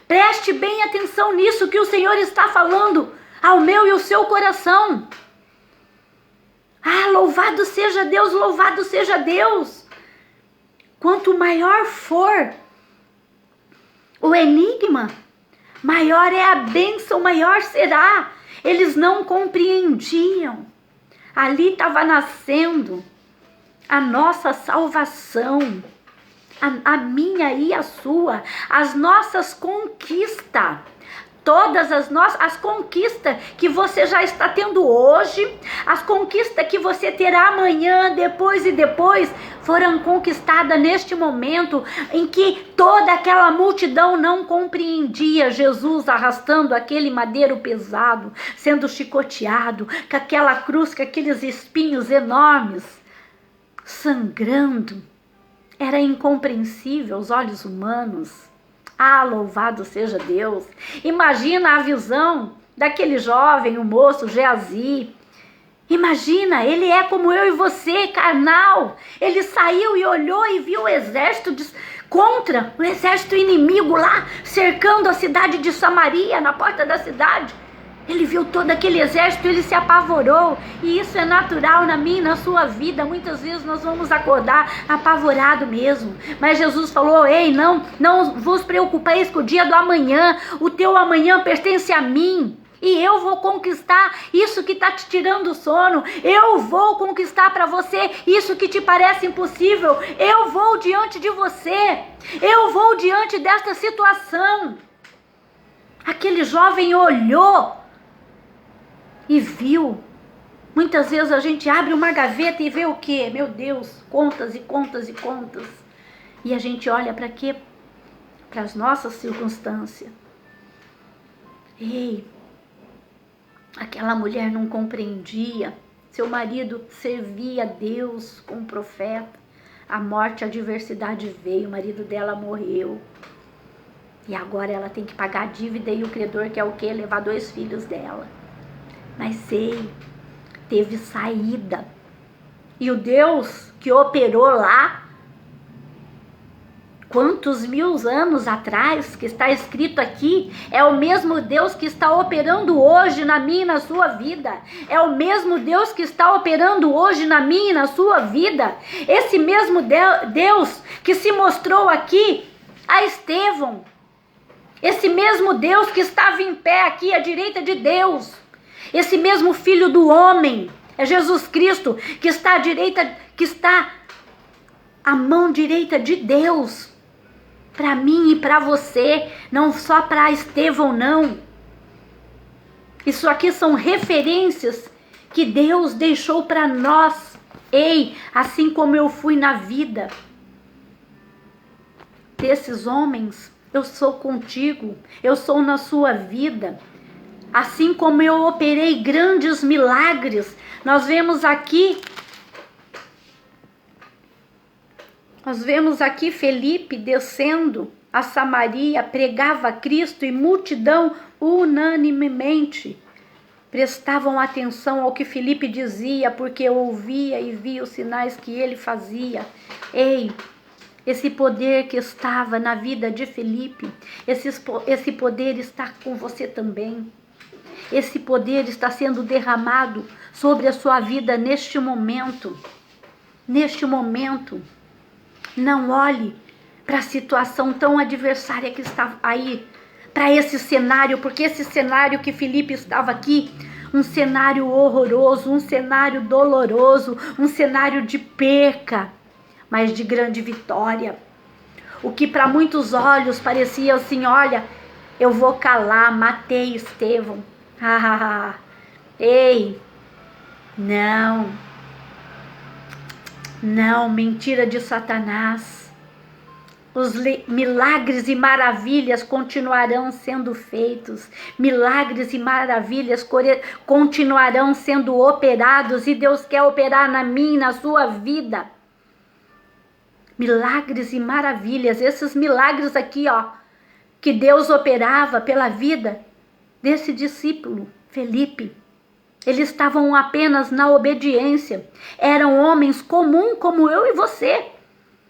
Preste bem atenção nisso que o Senhor está falando ao meu e o seu coração. Louvado seja Deus, louvado seja Deus. Quanto maior for o enigma, maior é a bênção, maior será. Eles não compreendiam. Ali estava nascendo a nossa salvação, a minha e a sua, as nossas conquistas. Todas as conquistas que você já está tendo hoje, as conquistas que você terá amanhã, depois, foram conquistadas neste momento em que toda aquela multidão não compreendia Jesus arrastando aquele madeiro pesado, sendo chicoteado, com aquela cruz, com aqueles espinhos enormes, sangrando. Era incompreensível aos olhos humanos. Louvado seja Deus. Imagina a visão daquele jovem, o moço Geazi. Imagina, ele é como eu e você, carnal. Ele saiu e olhou e viu o exército contra o exército inimigo lá, cercando a cidade de Samaria, na porta da cidade. Ele viu todo aquele exército, ele se apavorou. E isso é natural na minha e na sua vida. Muitas vezes nós vamos acordar apavorado mesmo. Mas Jesus falou, ei, não vos preocupeis com o dia do amanhã. O teu amanhã pertence a mim. E eu vou conquistar isso que está te tirando o sono. Eu vou conquistar para você isso que te parece impossível. Eu vou diante de você. Eu vou diante desta situação. Aquele jovem olhou e viu. Muitas vezes a gente abre uma gaveta e vê o quê? Meu Deus, contas e contas e contas. E a gente olha para quê? Para as nossas circunstâncias. Ei, aquela mulher não compreendia. Seu marido servia a Deus como profeta. A morte, a adversidade veio, o marido dela morreu. E agora ela tem que pagar a dívida e o credor quer o quê? Levar 2 filhos dela. Mas sei, teve saída. E o Deus que operou lá, quantos 1000 anos atrás, que está escrito aqui, é o mesmo Deus que está operando hoje na minha e na sua vida. É o mesmo Deus que está operando hoje na minha e na sua vida. Esse mesmo Deus que se mostrou aqui a Estevão. Esse mesmo Deus que estava em pé aqui à direita de Deus. Esse mesmo Filho do Homem, é Jesus Cristo, que está à direita, que está à mão direita de Deus. Para mim e para você, não só para Estevão, não. Isso aqui são referências que Deus deixou para nós. Ei, assim como eu fui na vida desses homens, eu sou contigo, eu sou na sua vida. Assim como eu operei grandes milagres, nós vemos aqui Felipe descendo a Samaria, pregava a Cristo e multidão unanimemente prestavam atenção ao que Felipe dizia, porque ouvia e via os sinais que ele fazia. Ei, esse poder que estava na vida de Felipe, esse poder está com você também. Esse poder está sendo derramado sobre a sua vida neste momento. Neste momento. Não olhe para a situação tão adversária que está aí, para esse cenário, porque esse cenário que Felipe estava aqui, um cenário horroroso, um cenário doloroso, um cenário de perca, mas de grande vitória. O que para muitos olhos parecia assim, olha, eu vou calar, matei Estevão. Ei, não, mentira de Satanás. Os milagres e maravilhas continuarão sendo feitos. Milagres e maravilhas continuarão sendo operados. E Deus quer operar na minha e na sua vida. Milagres e maravilhas. Esses milagres aqui, ó, que Deus operava pela vida desse discípulo, Felipe. Eles estavam apenas na obediência. Eram homens comuns como eu e você.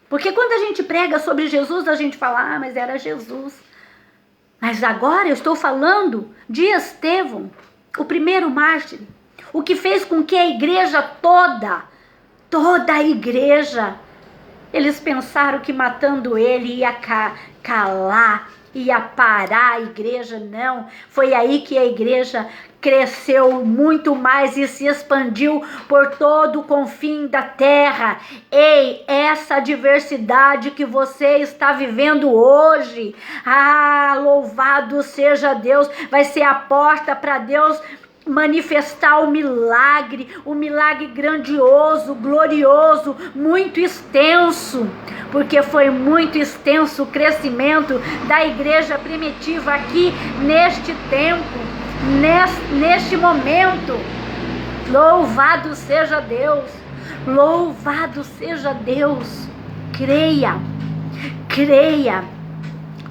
Porque quando a gente prega sobre Jesus, a gente fala, mas era Jesus. Mas agora eu estou falando de Estevão, o primeiro mártir. O que fez com que a igreja toda a igreja, eles pensaram que matando ele ia calar, ia parar a igreja. Não, foi aí que a igreja cresceu muito mais e se expandiu por todo o confim da terra. Ei, essa diversidade que você está vivendo hoje, louvado seja Deus, vai ser a porta para Deus manifestar o milagre grandioso, glorioso, muito extenso, porque foi muito extenso o crescimento da igreja primitiva aqui neste tempo, neste momento. Louvado seja Deus, louvado seja Deus. Creia,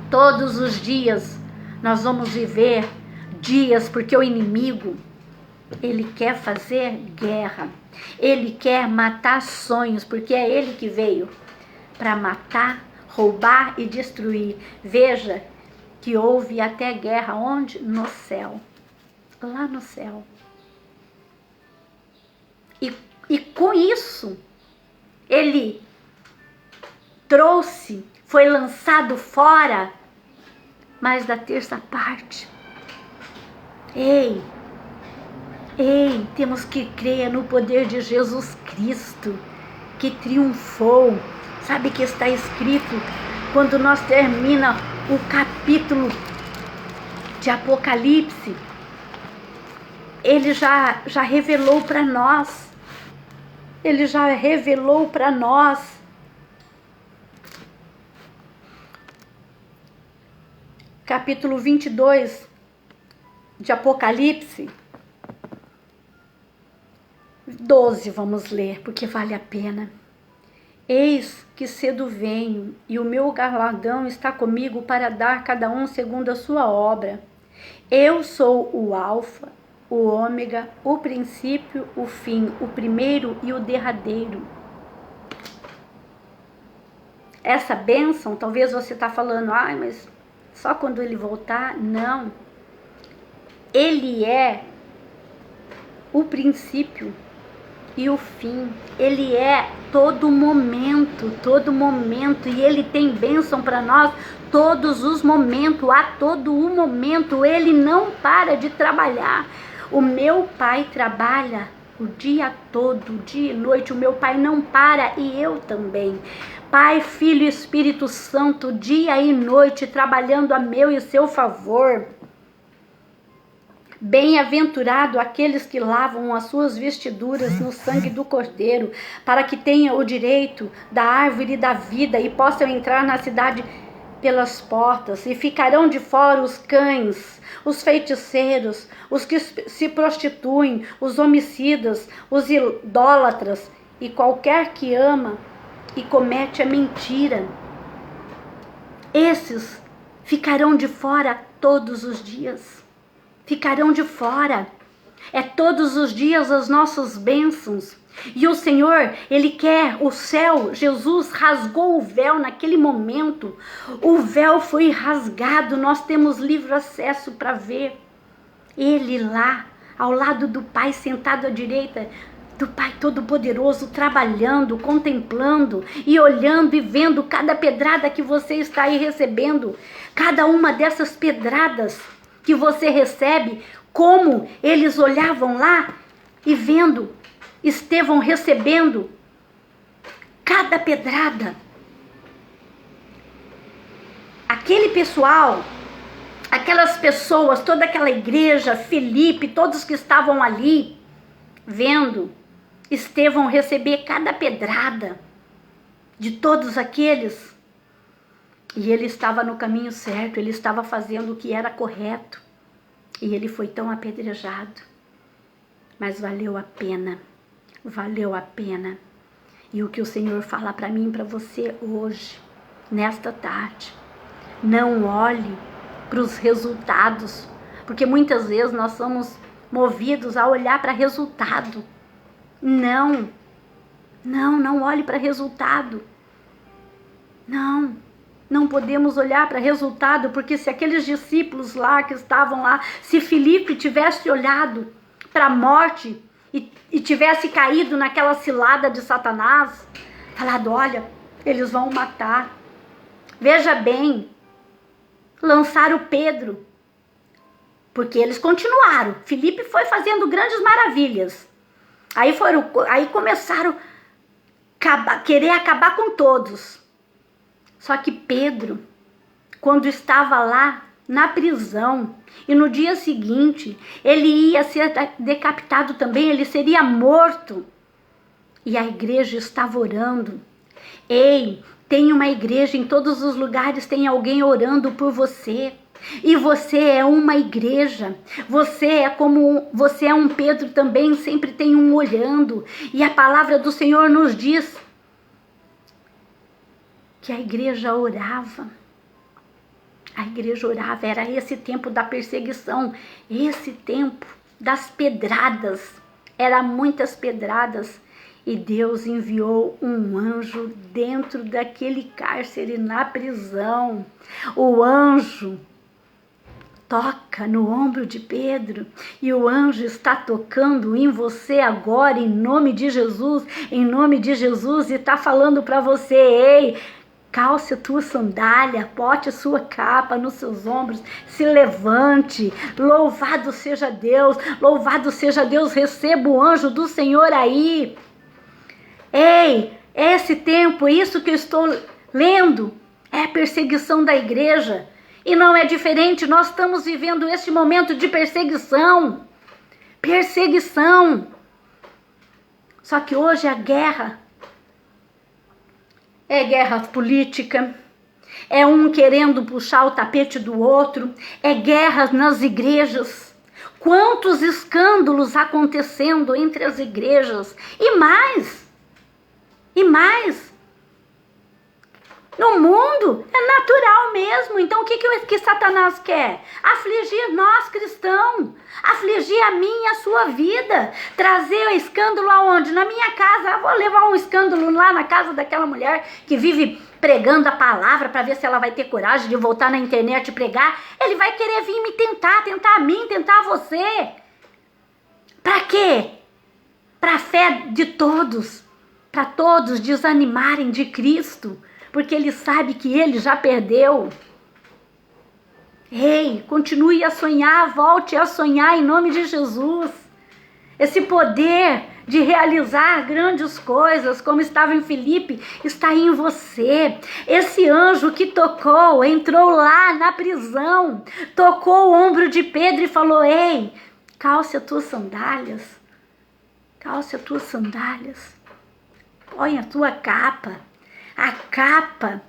todos os dias nós vamos viver dias, porque o inimigo, ele quer fazer guerra, ele quer matar sonhos, porque é ele que veio para matar, roubar e destruir. Veja que houve até guerra onde? No céu, lá no céu. E com isso ele foi lançado fora mais da terça parte. Ei, temos que crer no poder de Jesus Cristo, que triunfou. Sabe que está escrito, quando nós termina o capítulo de Apocalipse, ele já revelou para nós. Ele já revelou para nós. Capítulo 22 de Apocalipse 12, vamos ler, porque vale a pena. Eis que cedo venho, e o meu galardão está comigo para dar cada um segundo a sua obra. Eu sou o Alfa, o Ômega, o princípio, o fim, o primeiro e o derradeiro. Essa bênção, talvez você está falando, mas só quando ele voltar? Não. Ele é o princípio e o fim. Ele é todo momento, e ele tem bênção para nós todos os momentos, a todo o momento. Ele não para de trabalhar. O meu pai trabalha o dia todo, dia e noite. O meu pai não para, e eu também. Pai, Filho e Espírito Santo, dia e noite, trabalhando a meu e seu favor. Bem-aventurado aqueles que lavam as suas vestiduras no sangue do Cordeiro, para que tenham o direito da árvore da vida e possam entrar na cidade pelas portas. E ficarão de fora os cães, os feiticeiros, os que se prostituem, os homicidas, os idólatras e qualquer que ama e comete a mentira. Esses ficarão de fora todos os dias. Ficarão de fora. É todos os dias as nossas bênçãos. E o Senhor, Ele quer o céu. Jesus rasgou o véu naquele momento. O véu foi rasgado. Nós temos livre acesso para ver Ele lá, ao lado do Pai, sentado à direita do Pai Todo-Poderoso, trabalhando, contemplando e olhando e vendo cada pedrada que você está aí recebendo. Cada uma dessas pedradas que você recebe, como eles olhavam lá e vendo Estevão recebendo cada pedrada. Aquele pessoal, aquelas pessoas, toda aquela igreja, Filipe, todos que estavam ali vendo Estevão receber cada pedrada de todos aqueles. E ele estava no caminho certo, ele estava fazendo o que era correto. E ele foi tão apedrejado. Mas valeu a pena. Valeu a pena. E o que o Senhor fala para mim e para você hoje, nesta tarde, não olhe para os resultados, porque muitas vezes nós somos movidos a olhar para resultado. Não olhe para resultado. Não podemos olhar para resultado, porque se aqueles discípulos lá que estavam lá, se Filipe tivesse olhado para a morte e tivesse caído naquela cilada de Satanás, falado, olha, eles vão matar. Veja bem, lançaram Pedro, porque eles continuaram. Filipe foi fazendo grandes maravilhas. Aí começaram a querer acabar com todos. Só que Pedro, quando estava lá na prisão, e no dia seguinte ele ia ser decapitado também, ele seria morto. E a igreja estava orando. Ei, tem uma igreja em todos os lugares, tem alguém orando por você. E você é uma igreja, você é um Pedro também, sempre tem um olhando. E a palavra do Senhor nos diz que a igreja orava. A igreja orava, era esse tempo da perseguição, esse tempo das pedradas, eram muitas pedradas. E Deus enviou um anjo dentro daquele cárcere, na prisão. O anjo toca no ombro de Pedro, e o anjo está tocando em você agora, em nome de Jesus, e está falando para você, ei, calce a tua sandália, bote a sua capa nos seus ombros, se levante, louvado seja Deus, receba o anjo do Senhor aí. Ei, esse tempo, isso que eu estou lendo, é a perseguição da igreja, e não é diferente, nós estamos vivendo este momento de perseguição, só que hoje a guerra, é guerra política, é um querendo puxar o tapete do outro, é guerra nas igrejas. Quantos escândalos acontecendo entre as igrejas, e mais. No mundo é natural mesmo. Então o que Satanás quer? Afligir nós cristãos, afligir a minha e a sua vida, trazer o escândalo aonde? Na minha casa. Eu vou levar um escândalo lá na casa daquela mulher que vive pregando a palavra para ver se ela vai ter coragem de voltar na internet e pregar. Ele vai querer vir me tentar a mim, tentar você. Para quê? Para a fé de todos, para todos desanimarem de Cristo, porque ele sabe que ele já perdeu. Ei, continue a sonhar, volte a sonhar em nome de Jesus. Esse poder de realizar grandes coisas, como estava em Filipe, está aí em você. Esse anjo que entrou lá na prisão, tocou o ombro de Pedro e falou: ei, calce as tuas sandálias, põe a tua capa. A capa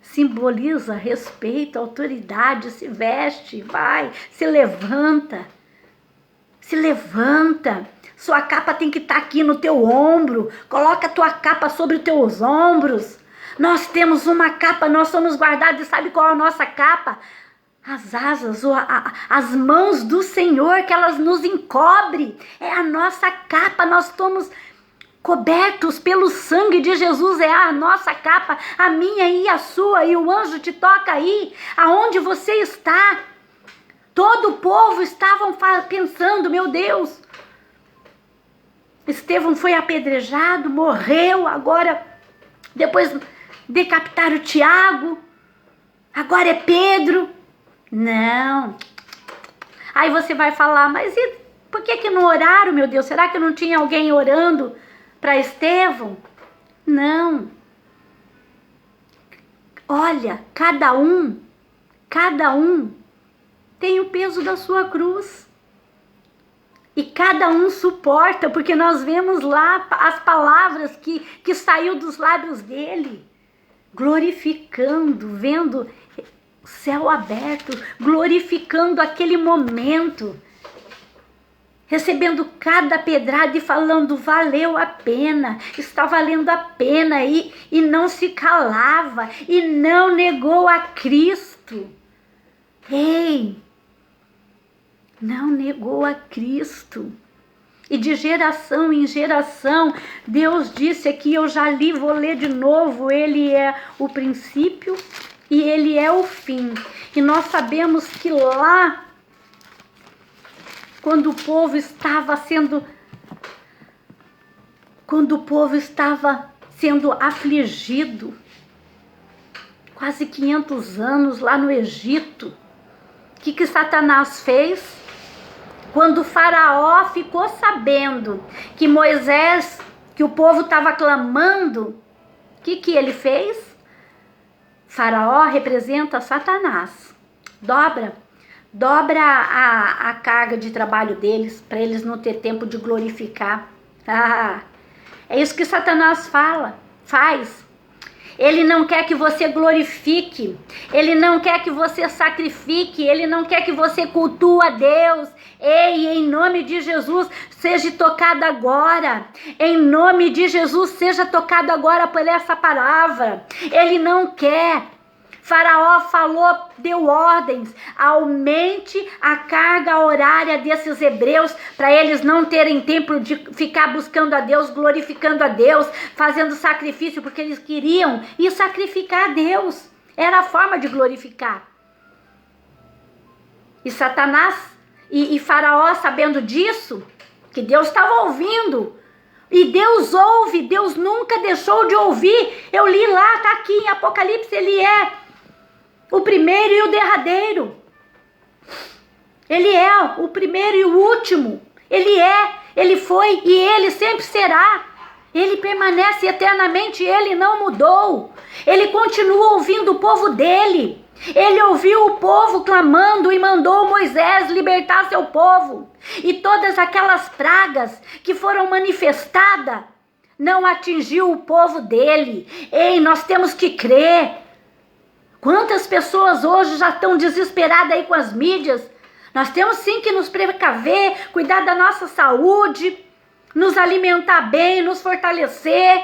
simboliza respeito, autoridade. Se veste, vai, se levanta. Sua capa tem que estar aqui no teu ombro. Coloca a tua capa sobre os teus ombros. Nós temos uma capa, nós somos guardados. E sabe qual é a nossa capa? As asas, as mãos do Senhor, que elas nos encobrem. É a nossa capa, nós estamos cobertos pelo sangue de Jesus, é a nossa capa, a minha e a sua, e o anjo te toca aí, aonde você está. Todo o povo estava pensando: meu Deus, Estevão foi apedrejado, morreu, agora, depois decapitaram Tiago, agora é Pedro. Não. Aí você vai falar: mas e por que não oraram, meu Deus? Será que não tinha alguém orando para Estevão? Não. Olha, cada um tem o peso da sua cruz. E cada um suporta, porque nós vemos lá as palavras que saiu dos lábios dele, glorificando, vendo o céu aberto, glorificando aquele momento, recebendo cada pedrada e falando: valeu a pena, está valendo a pena, e não se calava, e não negou a Cristo. Ei, não negou a Cristo. E de geração em geração, Deus disse aqui, eu já li, vou ler de novo: ele é o princípio e ele é o fim. E nós sabemos que lá, quando o povo estava sendo afligido, quase 500 anos lá no Egito, o que Satanás fez? Quando o faraó ficou sabendo que Moisés, que o povo estava clamando, o que ele fez? Faraó representa Satanás. Dobra a carga de trabalho deles, para eles não ter tempo de glorificar. É isso que Satanás faz. Ele não quer que você glorifique, ele não quer que você sacrifique, ele não quer que você cultue a Deus. Ei, em nome de Jesus, seja tocado agora. Em nome de Jesus, seja tocado agora por essa palavra. Ele não quer. Faraó falou, deu ordens: aumente a carga horária desses hebreus, para eles não terem tempo de ficar buscando a Deus, glorificando a Deus, fazendo sacrifício, porque eles queriam ir sacrificar a Deus. Era a forma de glorificar. E Satanás e Faraó, sabendo disso, que Deus estava ouvindo E Deus ouve, Deus nunca deixou de ouvir. Eu li lá, tá aqui em Apocalipse, ele é o primeiro e o derradeiro. Ele é o primeiro e o último. Ele foi e ele sempre será. Ele permanece eternamente, ele não mudou. Ele continua ouvindo o povo dele. Ele ouviu o povo clamando e mandou Moisés libertar seu povo. E todas aquelas pragas que foram manifestadas não atingiu o povo dele. Ei, nós temos que crer. Quantas pessoas hoje já estão desesperadas aí com as mídias? Nós temos sim que nos precaver, cuidar da nossa saúde, nos alimentar bem, nos fortalecer,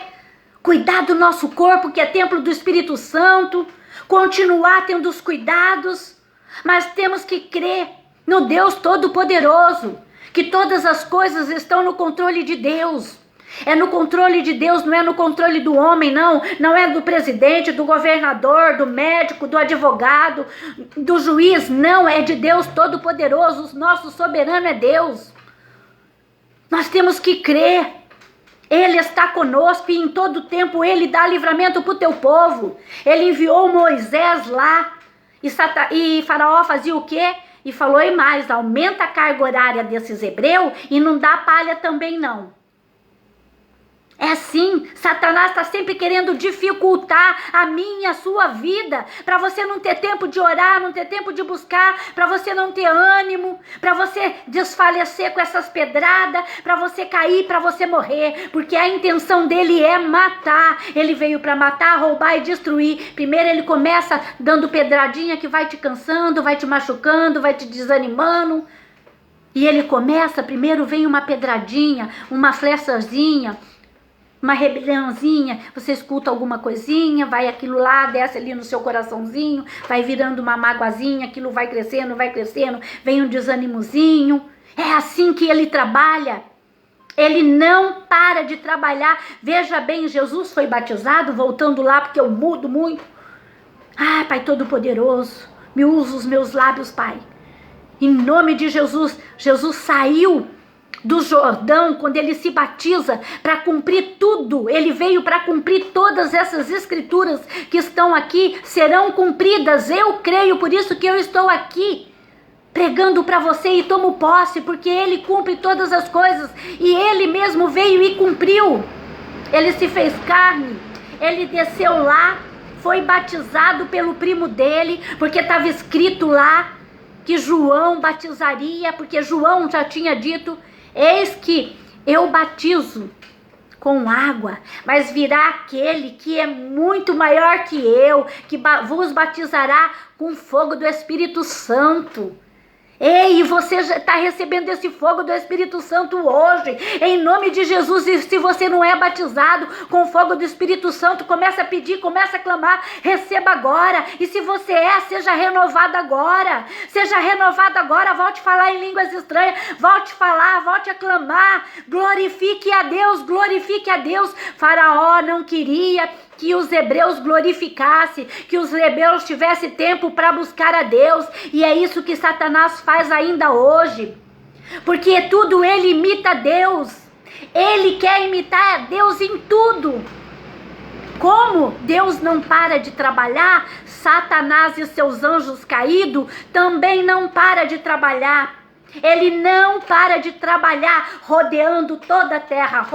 cuidar do nosso corpo que é templo do Espírito Santo, continuar tendo os cuidados, mas temos que crer no Deus Todo-Poderoso, que todas as coisas estão no controle de Deus. É no controle de Deus, não é no controle do homem, não. Não é do presidente, do governador, do médico, do advogado, do juiz, não. É de Deus Todo-Poderoso, o nosso soberano é Deus. Nós temos que crer. Ele está conosco e em todo tempo ele dá livramento para o teu povo. Ele enviou Moisés lá e Faraó fazia o quê? E falou e mais, aumenta a carga horária desses hebreus e não dá palha também não. É assim, Satanás está sempre querendo dificultar a minha e a sua vida, para você não ter tempo de orar, não ter tempo de buscar, para você não ter ânimo, para você desfalecer com essas pedradas, para você cair, para você morrer, porque a intenção dele é matar. Ele veio para matar, roubar e destruir. Primeiro ele começa dando pedradinha que vai te cansando, vai te machucando, vai te desanimando. E ele começa, primeiro vem uma pedradinha, uma flechazinha, uma rebeliãozinha, você escuta alguma coisinha, vai aquilo lá, desce ali no seu coraçãozinho, vai virando uma mágoazinha, aquilo vai crescendo, vem um desanimozinho. É assim que ele trabalha. Ele não para de trabalhar. Veja bem, Jesus foi batizado, voltando lá, porque eu mudo muito. Ah, Pai Todo-Poderoso, me usa os meus lábios, Pai. Em nome de Jesus, Jesus saiu do Jordão, quando ele se batiza, para cumprir tudo. Ele veio para cumprir todas essas escrituras que estão aqui, serão cumpridas. Eu creio, por isso que eu estou aqui pregando para você e tomo posse, porque ele cumpre todas as coisas e ele mesmo veio e cumpriu. Ele se fez carne, ele desceu lá, foi batizado pelo primo dele, porque estava escrito lá que João batizaria, porque João já tinha dito: eis que eu batizo com água, mas virá aquele que é muito maior que eu, que vos batizará com fogo do Espírito Santo. Ei, você já está recebendo esse fogo do Espírito Santo hoje, em nome de Jesus. E se você não é batizado com o fogo do Espírito Santo, começa a pedir, começa a clamar, receba agora. E se você seja renovado agora, volte a falar em línguas estranhas, volte a falar, volte a clamar, glorifique a Deus. Faraó não queria que os hebreus glorificassem, que os hebreus tivessem tempo para buscar a Deus, e é isso que Satanás faz ainda hoje, porque tudo ele imita Deus, ele quer imitar a Deus em tudo. Como Deus não para de trabalhar, Satanás e seus anjos caídos também não para de trabalhar. Ele não para de trabalhar, rodeando toda a terra,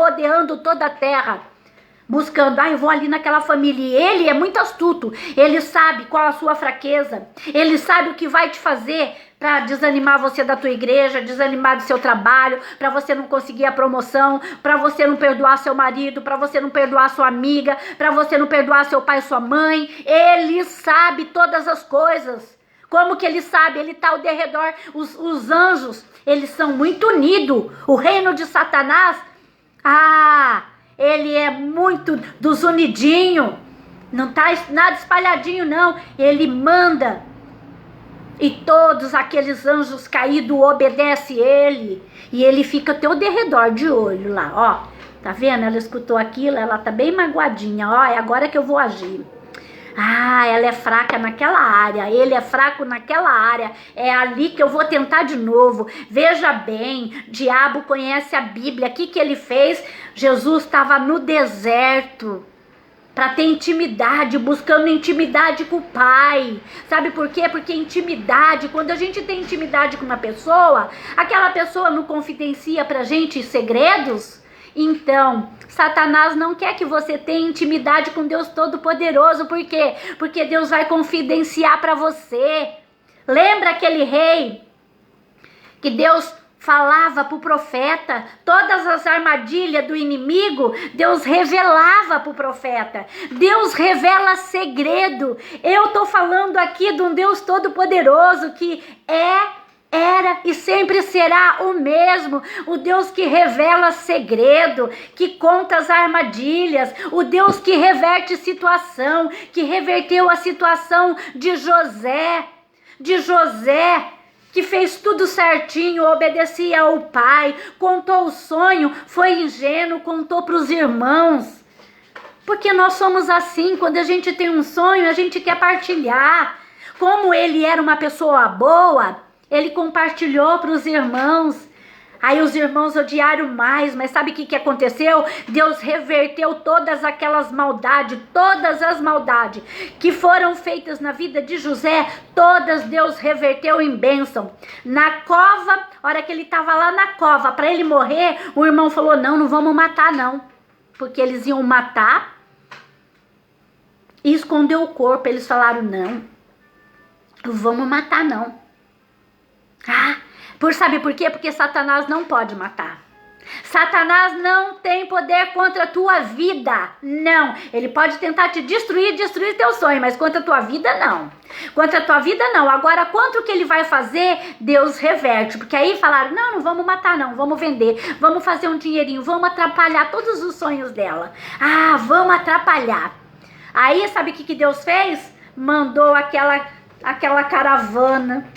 buscando, eu vou ali naquela família. E ele é muito astuto, ele sabe qual a sua fraqueza, ele sabe o que vai te fazer para desanimar você da tua igreja, desanimar do seu trabalho, para você não conseguir a promoção, para você não perdoar seu marido, para você não perdoar sua amiga, para você não perdoar seu pai e sua mãe. Ele sabe todas as coisas. Como que ele sabe? Ele está ao derredor. Os anjos, eles são muito unidos. O reino de Satanás, ele é muito dos unidinhos, não tá nada espalhadinho não. Ele manda e todos aqueles anjos caídos obedecem ele, e ele fica até ao derredor de olho lá, ó. Tá vendo? Ela escutou aquilo, ela tá bem magoadinha, ó, é agora que eu vou agir. Ah, ela é fraca naquela área, ele é fraco naquela área, é ali que eu vou tentar de novo. Veja bem, o diabo conhece a Bíblia, o que ele fez? Jesus estava no deserto para ter intimidade, buscando intimidade com o Pai. Sabe por quê? Porque intimidade, quando a gente tem intimidade com uma pessoa, aquela pessoa não confidencia pra gente segredos. Então, Satanás não quer que você tenha intimidade com Deus Todo-Poderoso. Por quê? Porque Deus vai confidenciar para você. Lembra aquele rei que Deus falava para o profeta? Todas as armadilhas do inimigo, Deus revelava para o profeta. Deus revela segredo. Eu estou falando aqui de um Deus Todo-Poderoso que era e sempre será o mesmo, o Deus que revela segredo, que conta as armadilhas, o Deus que reverte situação, que reverteu a situação de José, que fez tudo certinho, obedecia ao pai, contou o sonho, foi ingênuo, contou para os irmãos. Porque nós somos assim, quando a gente tem um sonho, a gente quer partilhar. Como ele era uma pessoa boa, ele compartilhou para os irmãos. Aí os irmãos odiaram mais, mas sabe o que aconteceu? Deus reverteu todas aquelas maldades, todas as maldades que foram feitas na vida de José, todas Deus reverteu em bênção. Na cova, a hora que ele estava lá na cova, para ele morrer, o irmão falou, não vamos matar não. Porque eles iam matar e esconder o corpo. Eles falaram, não vamos matar não. Sabe por quê? Porque Satanás não pode matar. Satanás não tem poder contra a tua vida, não. Ele pode tentar te destruir teu sonho, mas contra a tua vida, não. Contra a tua vida, não. Agora, contra o que ele vai fazer, Deus reverte. Porque aí falaram, não vamos matar não, vamos vender, vamos fazer um dinheirinho, vamos atrapalhar todos os sonhos dela. Vamos atrapalhar. Aí, sabe o que Deus fez? Mandou aquela caravana.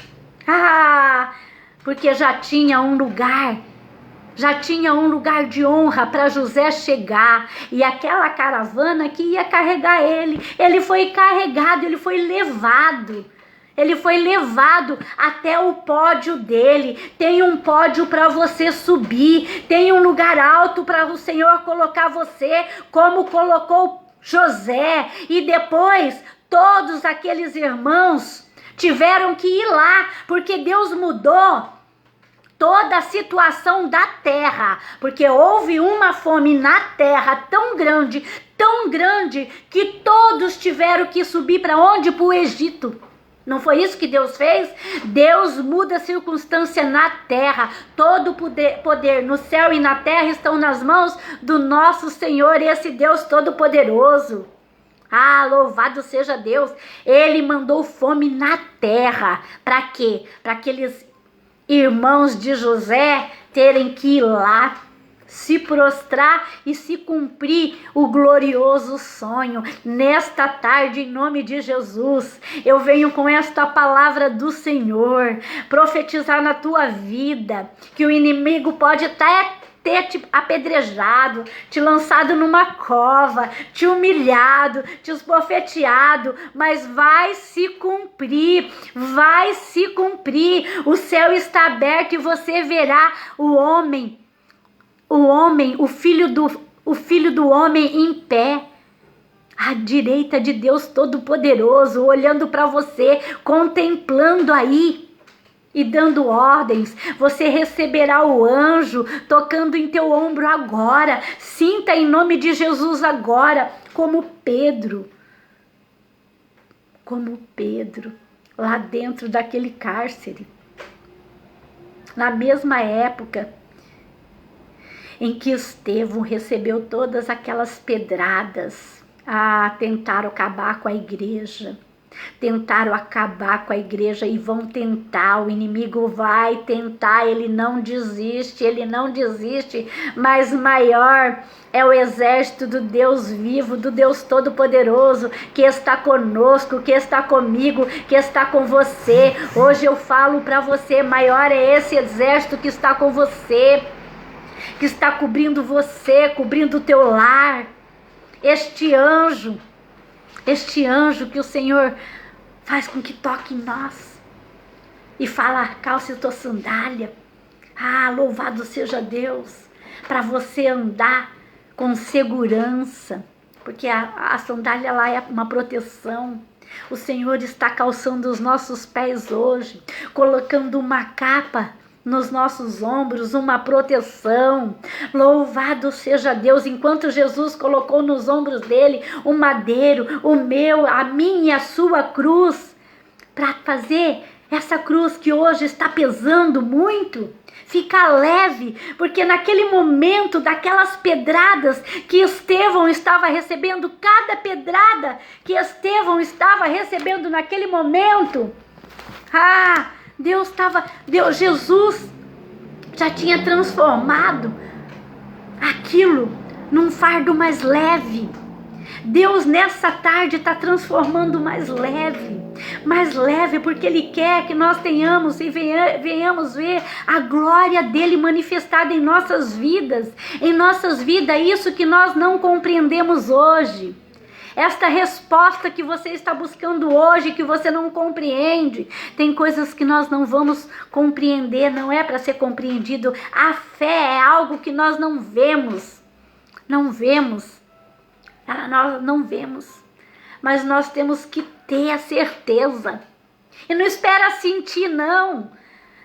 Porque já tinha um lugar de honra para José chegar, e aquela caravana que ia carregar ele foi carregado, ele foi levado até o pódio dele. Tem um pódio para você subir, tem um lugar alto para o Senhor colocar você, como colocou José. E depois todos aqueles irmãos tiveram que ir lá, porque Deus mudou toda a situação da terra, porque houve uma fome na terra tão grande, que todos tiveram que subir para onde? Para o Egito. Não foi isso que Deus fez? Deus muda a circunstância na terra. Todo poder no céu e na terra estão nas mãos do nosso Senhor, esse Deus Todo-Poderoso. Louvado seja Deus. Ele mandou fome na terra. Para quê? Para aqueles irmãos de José terem que ir lá, se prostrar e se cumprir o glorioso sonho. Nesta tarde, em nome de Jesus, eu venho com esta palavra do Senhor, profetizar na tua vida, que o inimigo pode ter te apedrejado, te lançado numa cova, te humilhado, te esbofeteado, mas vai se cumprir, o céu está aberto e você verá o filho do homem em pé, à direita de Deus Todo-Poderoso, olhando para você, contemplando aí e dando ordens. Você receberá o anjo tocando em teu ombro agora. Sinta em nome de Jesus agora, como Pedro, lá dentro daquele cárcere, na mesma época em que Estevão recebeu todas aquelas pedradas. Tentaram acabar com a igreja. E vão tentar, o inimigo vai tentar, ele não desiste, mas maior é o exército do Deus vivo, do Deus Todo-Poderoso, que está conosco, que está comigo, que está com você. Hoje eu falo para você, maior é esse exército que está com você, que está cobrindo você, cobrindo o teu lar. Este anjo Este anjo que o Senhor faz com que toque em nós e fala: calce tua sandália. Ah, louvado seja Deus, para você andar com segurança, porque a sandália lá é uma proteção. O Senhor está calçando os nossos pés hoje, colocando uma capa nos nossos ombros, uma proteção. Louvado seja Deus, enquanto Jesus colocou nos ombros dele um madeiro, a minha e a sua cruz, para fazer essa cruz que hoje está pesando muito ficar leve, porque naquele momento daquelas pedradas que Estevão estava recebendo, cada pedrada que Estevão estava recebendo naquele momento, Jesus já tinha transformado aquilo num fardo mais leve. Deus nessa tarde está transformando mais leve, porque Ele quer que nós tenhamos e venhamos ver a glória dEle manifestada em nossas vidas, isso que nós não compreendemos hoje. Esta resposta que você está buscando hoje, que você não compreende, tem coisas que nós não vamos compreender, não é para ser compreendido. A fé é algo que nós não vemos, nós não vemos, mas nós temos que ter a certeza. E não espera sentir, não.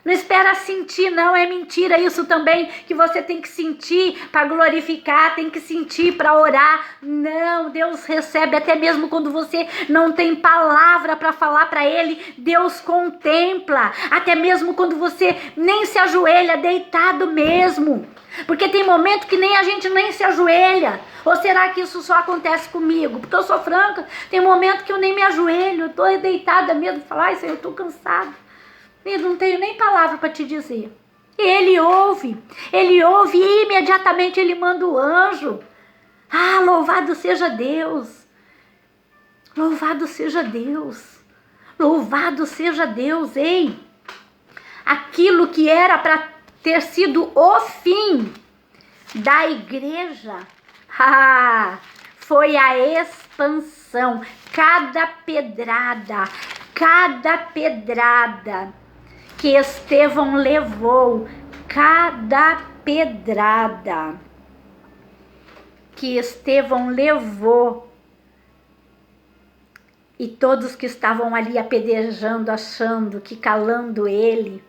Não espera sentir, não. É mentira isso também, que você tem que sentir para glorificar, tem que sentir para orar. Não, Deus recebe até mesmo quando você não tem palavra para falar para Ele. Deus contempla, até mesmo quando você nem se ajoelha, deitado mesmo. Porque tem momento que nem a gente nem se ajoelha. Ou será que isso só acontece comigo? Porque eu sou franca, tem momento que eu nem me ajoelho, eu estou deitada mesmo, falar: ai, Senhor, eu estou cansada. Eu não tenho nem palavra para te dizer. E Ele ouve e imediatamente Ele manda o anjo. Ah, louvado seja Deus. Louvado seja Deus. Louvado seja Deus, ei. Aquilo que era para ter sido o fim da igreja, foi a expansão. Cada pedrada que Estevão levou, cada pedrada que Estevão levou, e todos que estavam ali apedrejando, achando que calando ele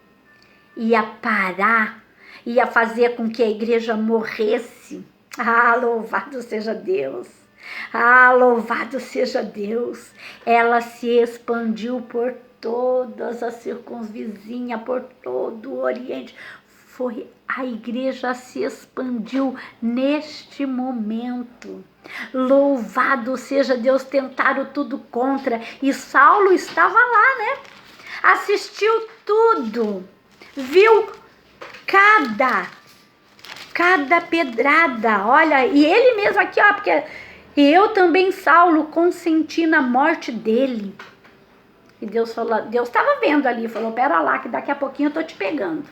ia parar, ia fazer com que a igreja morresse. Ah, louvado seja Deus. Ah, louvado seja Deus. Ela se expandiu por todas as circunvizinhas, por todo o Oriente. A igreja se expandiu neste momento. Louvado seja Deus. Tentaram tudo contra, e Saulo estava lá, né? Assistiu tudo, viu cada pedrada. Olha, e ele mesmo aqui, ó, porque eu também, Saulo, consenti na morte dele. E Deus falou, Deus estava vendo ali, falou: pera lá, que daqui a pouquinho eu tô te pegando.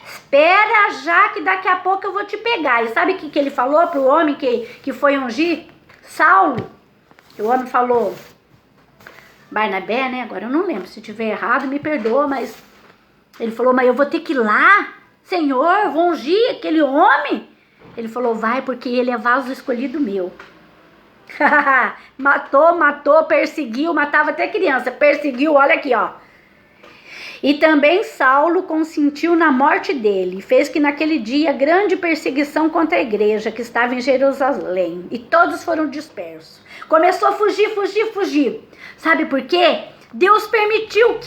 Espera já, que daqui a pouco eu vou te pegar. E sabe o que ele falou pro homem que foi ungir Saulo? O homem falou, Barnabé, né? Agora eu não lembro, se tiver errado me perdoa, mas ele falou: mas eu vou ter que ir lá, Senhor, eu vou ungir aquele homem. Ele falou: vai, porque ele é vaso escolhido meu. matou, perseguiu, matava até criança, perseguiu, olha aqui, ó. E também Saulo consentiu na morte dele, fez que naquele dia grande perseguição contra a igreja que estava em Jerusalém, e todos foram dispersos. Começou a fugir. Sabe por quê? Deus permitiu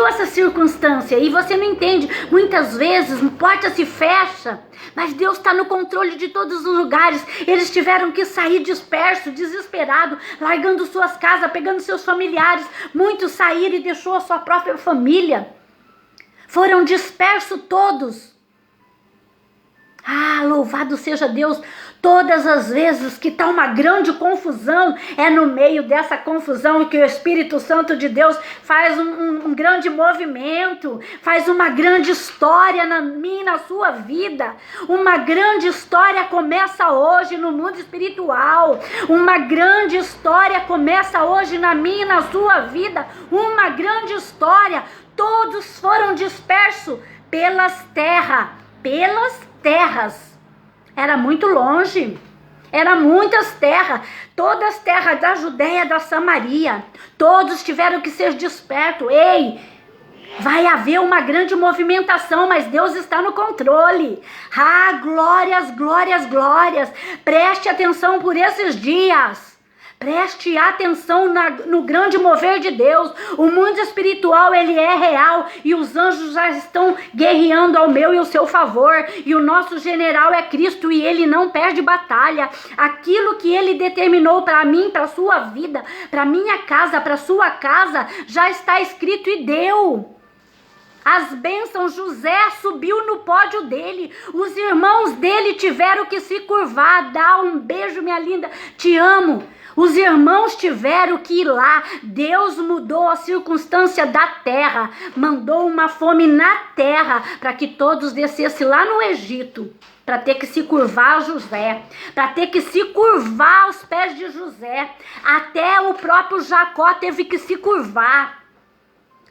essa circunstância, e você não entende. Muitas vezes a porta se fecha, mas Deus está no controle de todos os lugares. Eles tiveram que sair dispersos, desesperados, largando suas casas, pegando seus familiares. Muitos saíram e deixou a sua própria família. Foram dispersos todos. Ah, louvado seja Deus. Todas as vezes que está uma grande confusão, é no meio dessa confusão que o Espírito Santo de Deus faz um grande movimento, faz uma grande história na minha e na sua vida. Uma grande história começa hoje no mundo espiritual. Uma grande história começa hoje na minha e na sua vida. Uma grande história. Todos foram dispersos pelas terras. Era muito longe, eram muitas terras, todas as terras da Judéia, da Samaria, todos tiveram que ser despertos. Ei, vai haver uma grande movimentação, mas Deus está no controle. Glórias, glórias, glórias. Preste atenção por esses dias. Preste atenção no grande mover de Deus. O mundo espiritual, ele é real, e os anjos já estão guerreando ao meu e ao seu favor, e o nosso general é Cristo, e ele não perde batalha. Aquilo que ele determinou para mim, para a sua vida, para minha casa, para a sua casa, já está escrito e deu. As bênçãos, José subiu no pódio dele, os irmãos dele tiveram que se curvar, dar um beijo, minha linda, te amo. Os irmãos tiveram que ir lá. Deus mudou a circunstância da terra, mandou uma fome na terra para que todos descessem lá no Egito, para ter que se curvar a José, para ter que se curvar aos pés de José. Até o próprio Jacó teve que se curvar.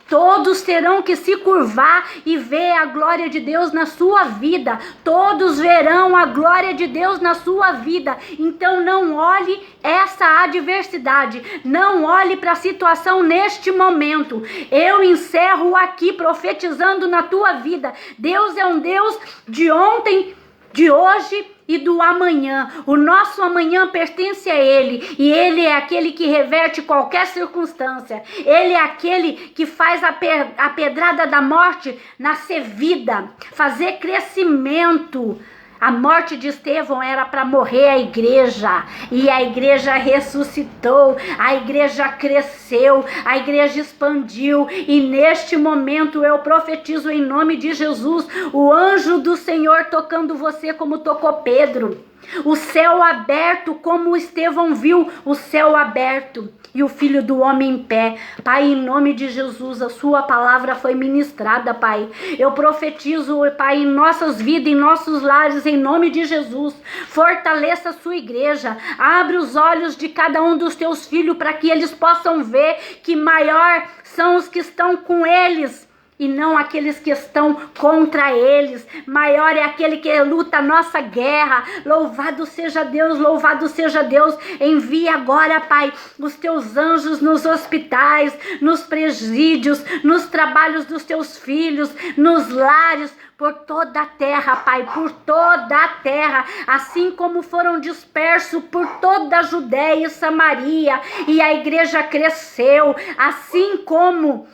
Todos terão que se curvar e ver a glória de Deus na sua vida. Todos verão a glória de Deus na sua vida. Então não olhe essa adversidade. Não olhe para a situação neste momento. Eu encerro aqui profetizando na tua vida. Deus é um Deus de ontem, de hoje e do amanhã. O nosso amanhã pertence a Ele, e Ele é aquele que reverte qualquer circunstância. Ele é aquele que faz a pedrada da morte nascer vida, fazer crescimento. A morte de Estevão era para morrer a igreja, e a igreja ressuscitou, a igreja cresceu, a igreja expandiu, e neste momento eu profetizo em nome de Jesus, o anjo do Senhor tocando você como tocou Pedro, o céu aberto como Estevão viu o céu aberto, e o Filho do Homem em pé. Pai, em nome de Jesus, a sua palavra foi ministrada, Pai. Eu profetizo, Pai, em nossas vidas, em nossos lares, em nome de Jesus. Fortaleça a sua igreja. Abre os olhos de cada um dos teus filhos para que eles possam ver que maior são os que estão com eles e não aqueles que estão contra eles. Maior é aquele que luta a nossa guerra. Louvado seja Deus, louvado seja Deus. Envia agora, Pai, os teus anjos nos hospitais, nos presídios, nos trabalhos dos teus filhos, nos lares, por toda a terra, Pai, por toda a terra, assim como foram dispersos por toda a Judéia e Samaria, e a igreja cresceu, assim como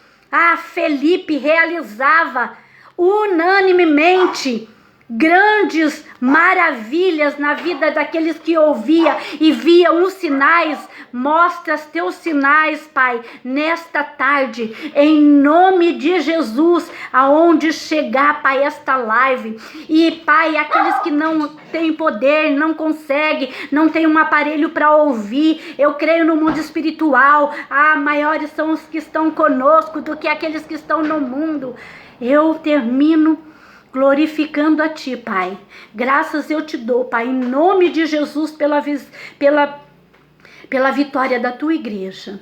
Felipe realizava unanimemente grandes maravilhas na vida daqueles que ouvia e via os sinais. Mostra os teus sinais, Pai, nesta tarde, em nome de Jesus, aonde chegar, Pai, esta live. E, Pai, aqueles que não têm poder, não conseguem, não têm um aparelho para ouvir, eu creio no mundo espiritual, maiores são os que estão conosco do que aqueles que estão no mundo. Eu termino glorificando a Ti, Pai. Graças eu te dou, Pai, em nome de Jesus, pela vitória da Tua igreja.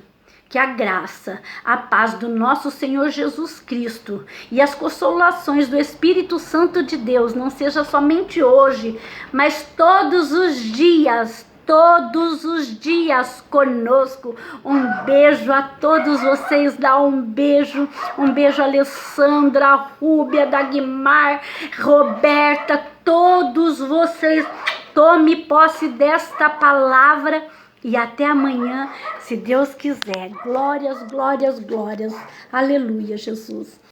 Que a graça, a paz do nosso Senhor Jesus Cristo e as consolações do Espírito Santo de Deus não seja somente hoje, mas todos os dias conosco. Um beijo a todos vocês, dá um beijo Alessandra, Rúbia, Dagmar, Roberta, todos vocês. Tome posse desta palavra e até amanhã, se Deus quiser. Glórias, glórias, glórias. Aleluia, Jesus.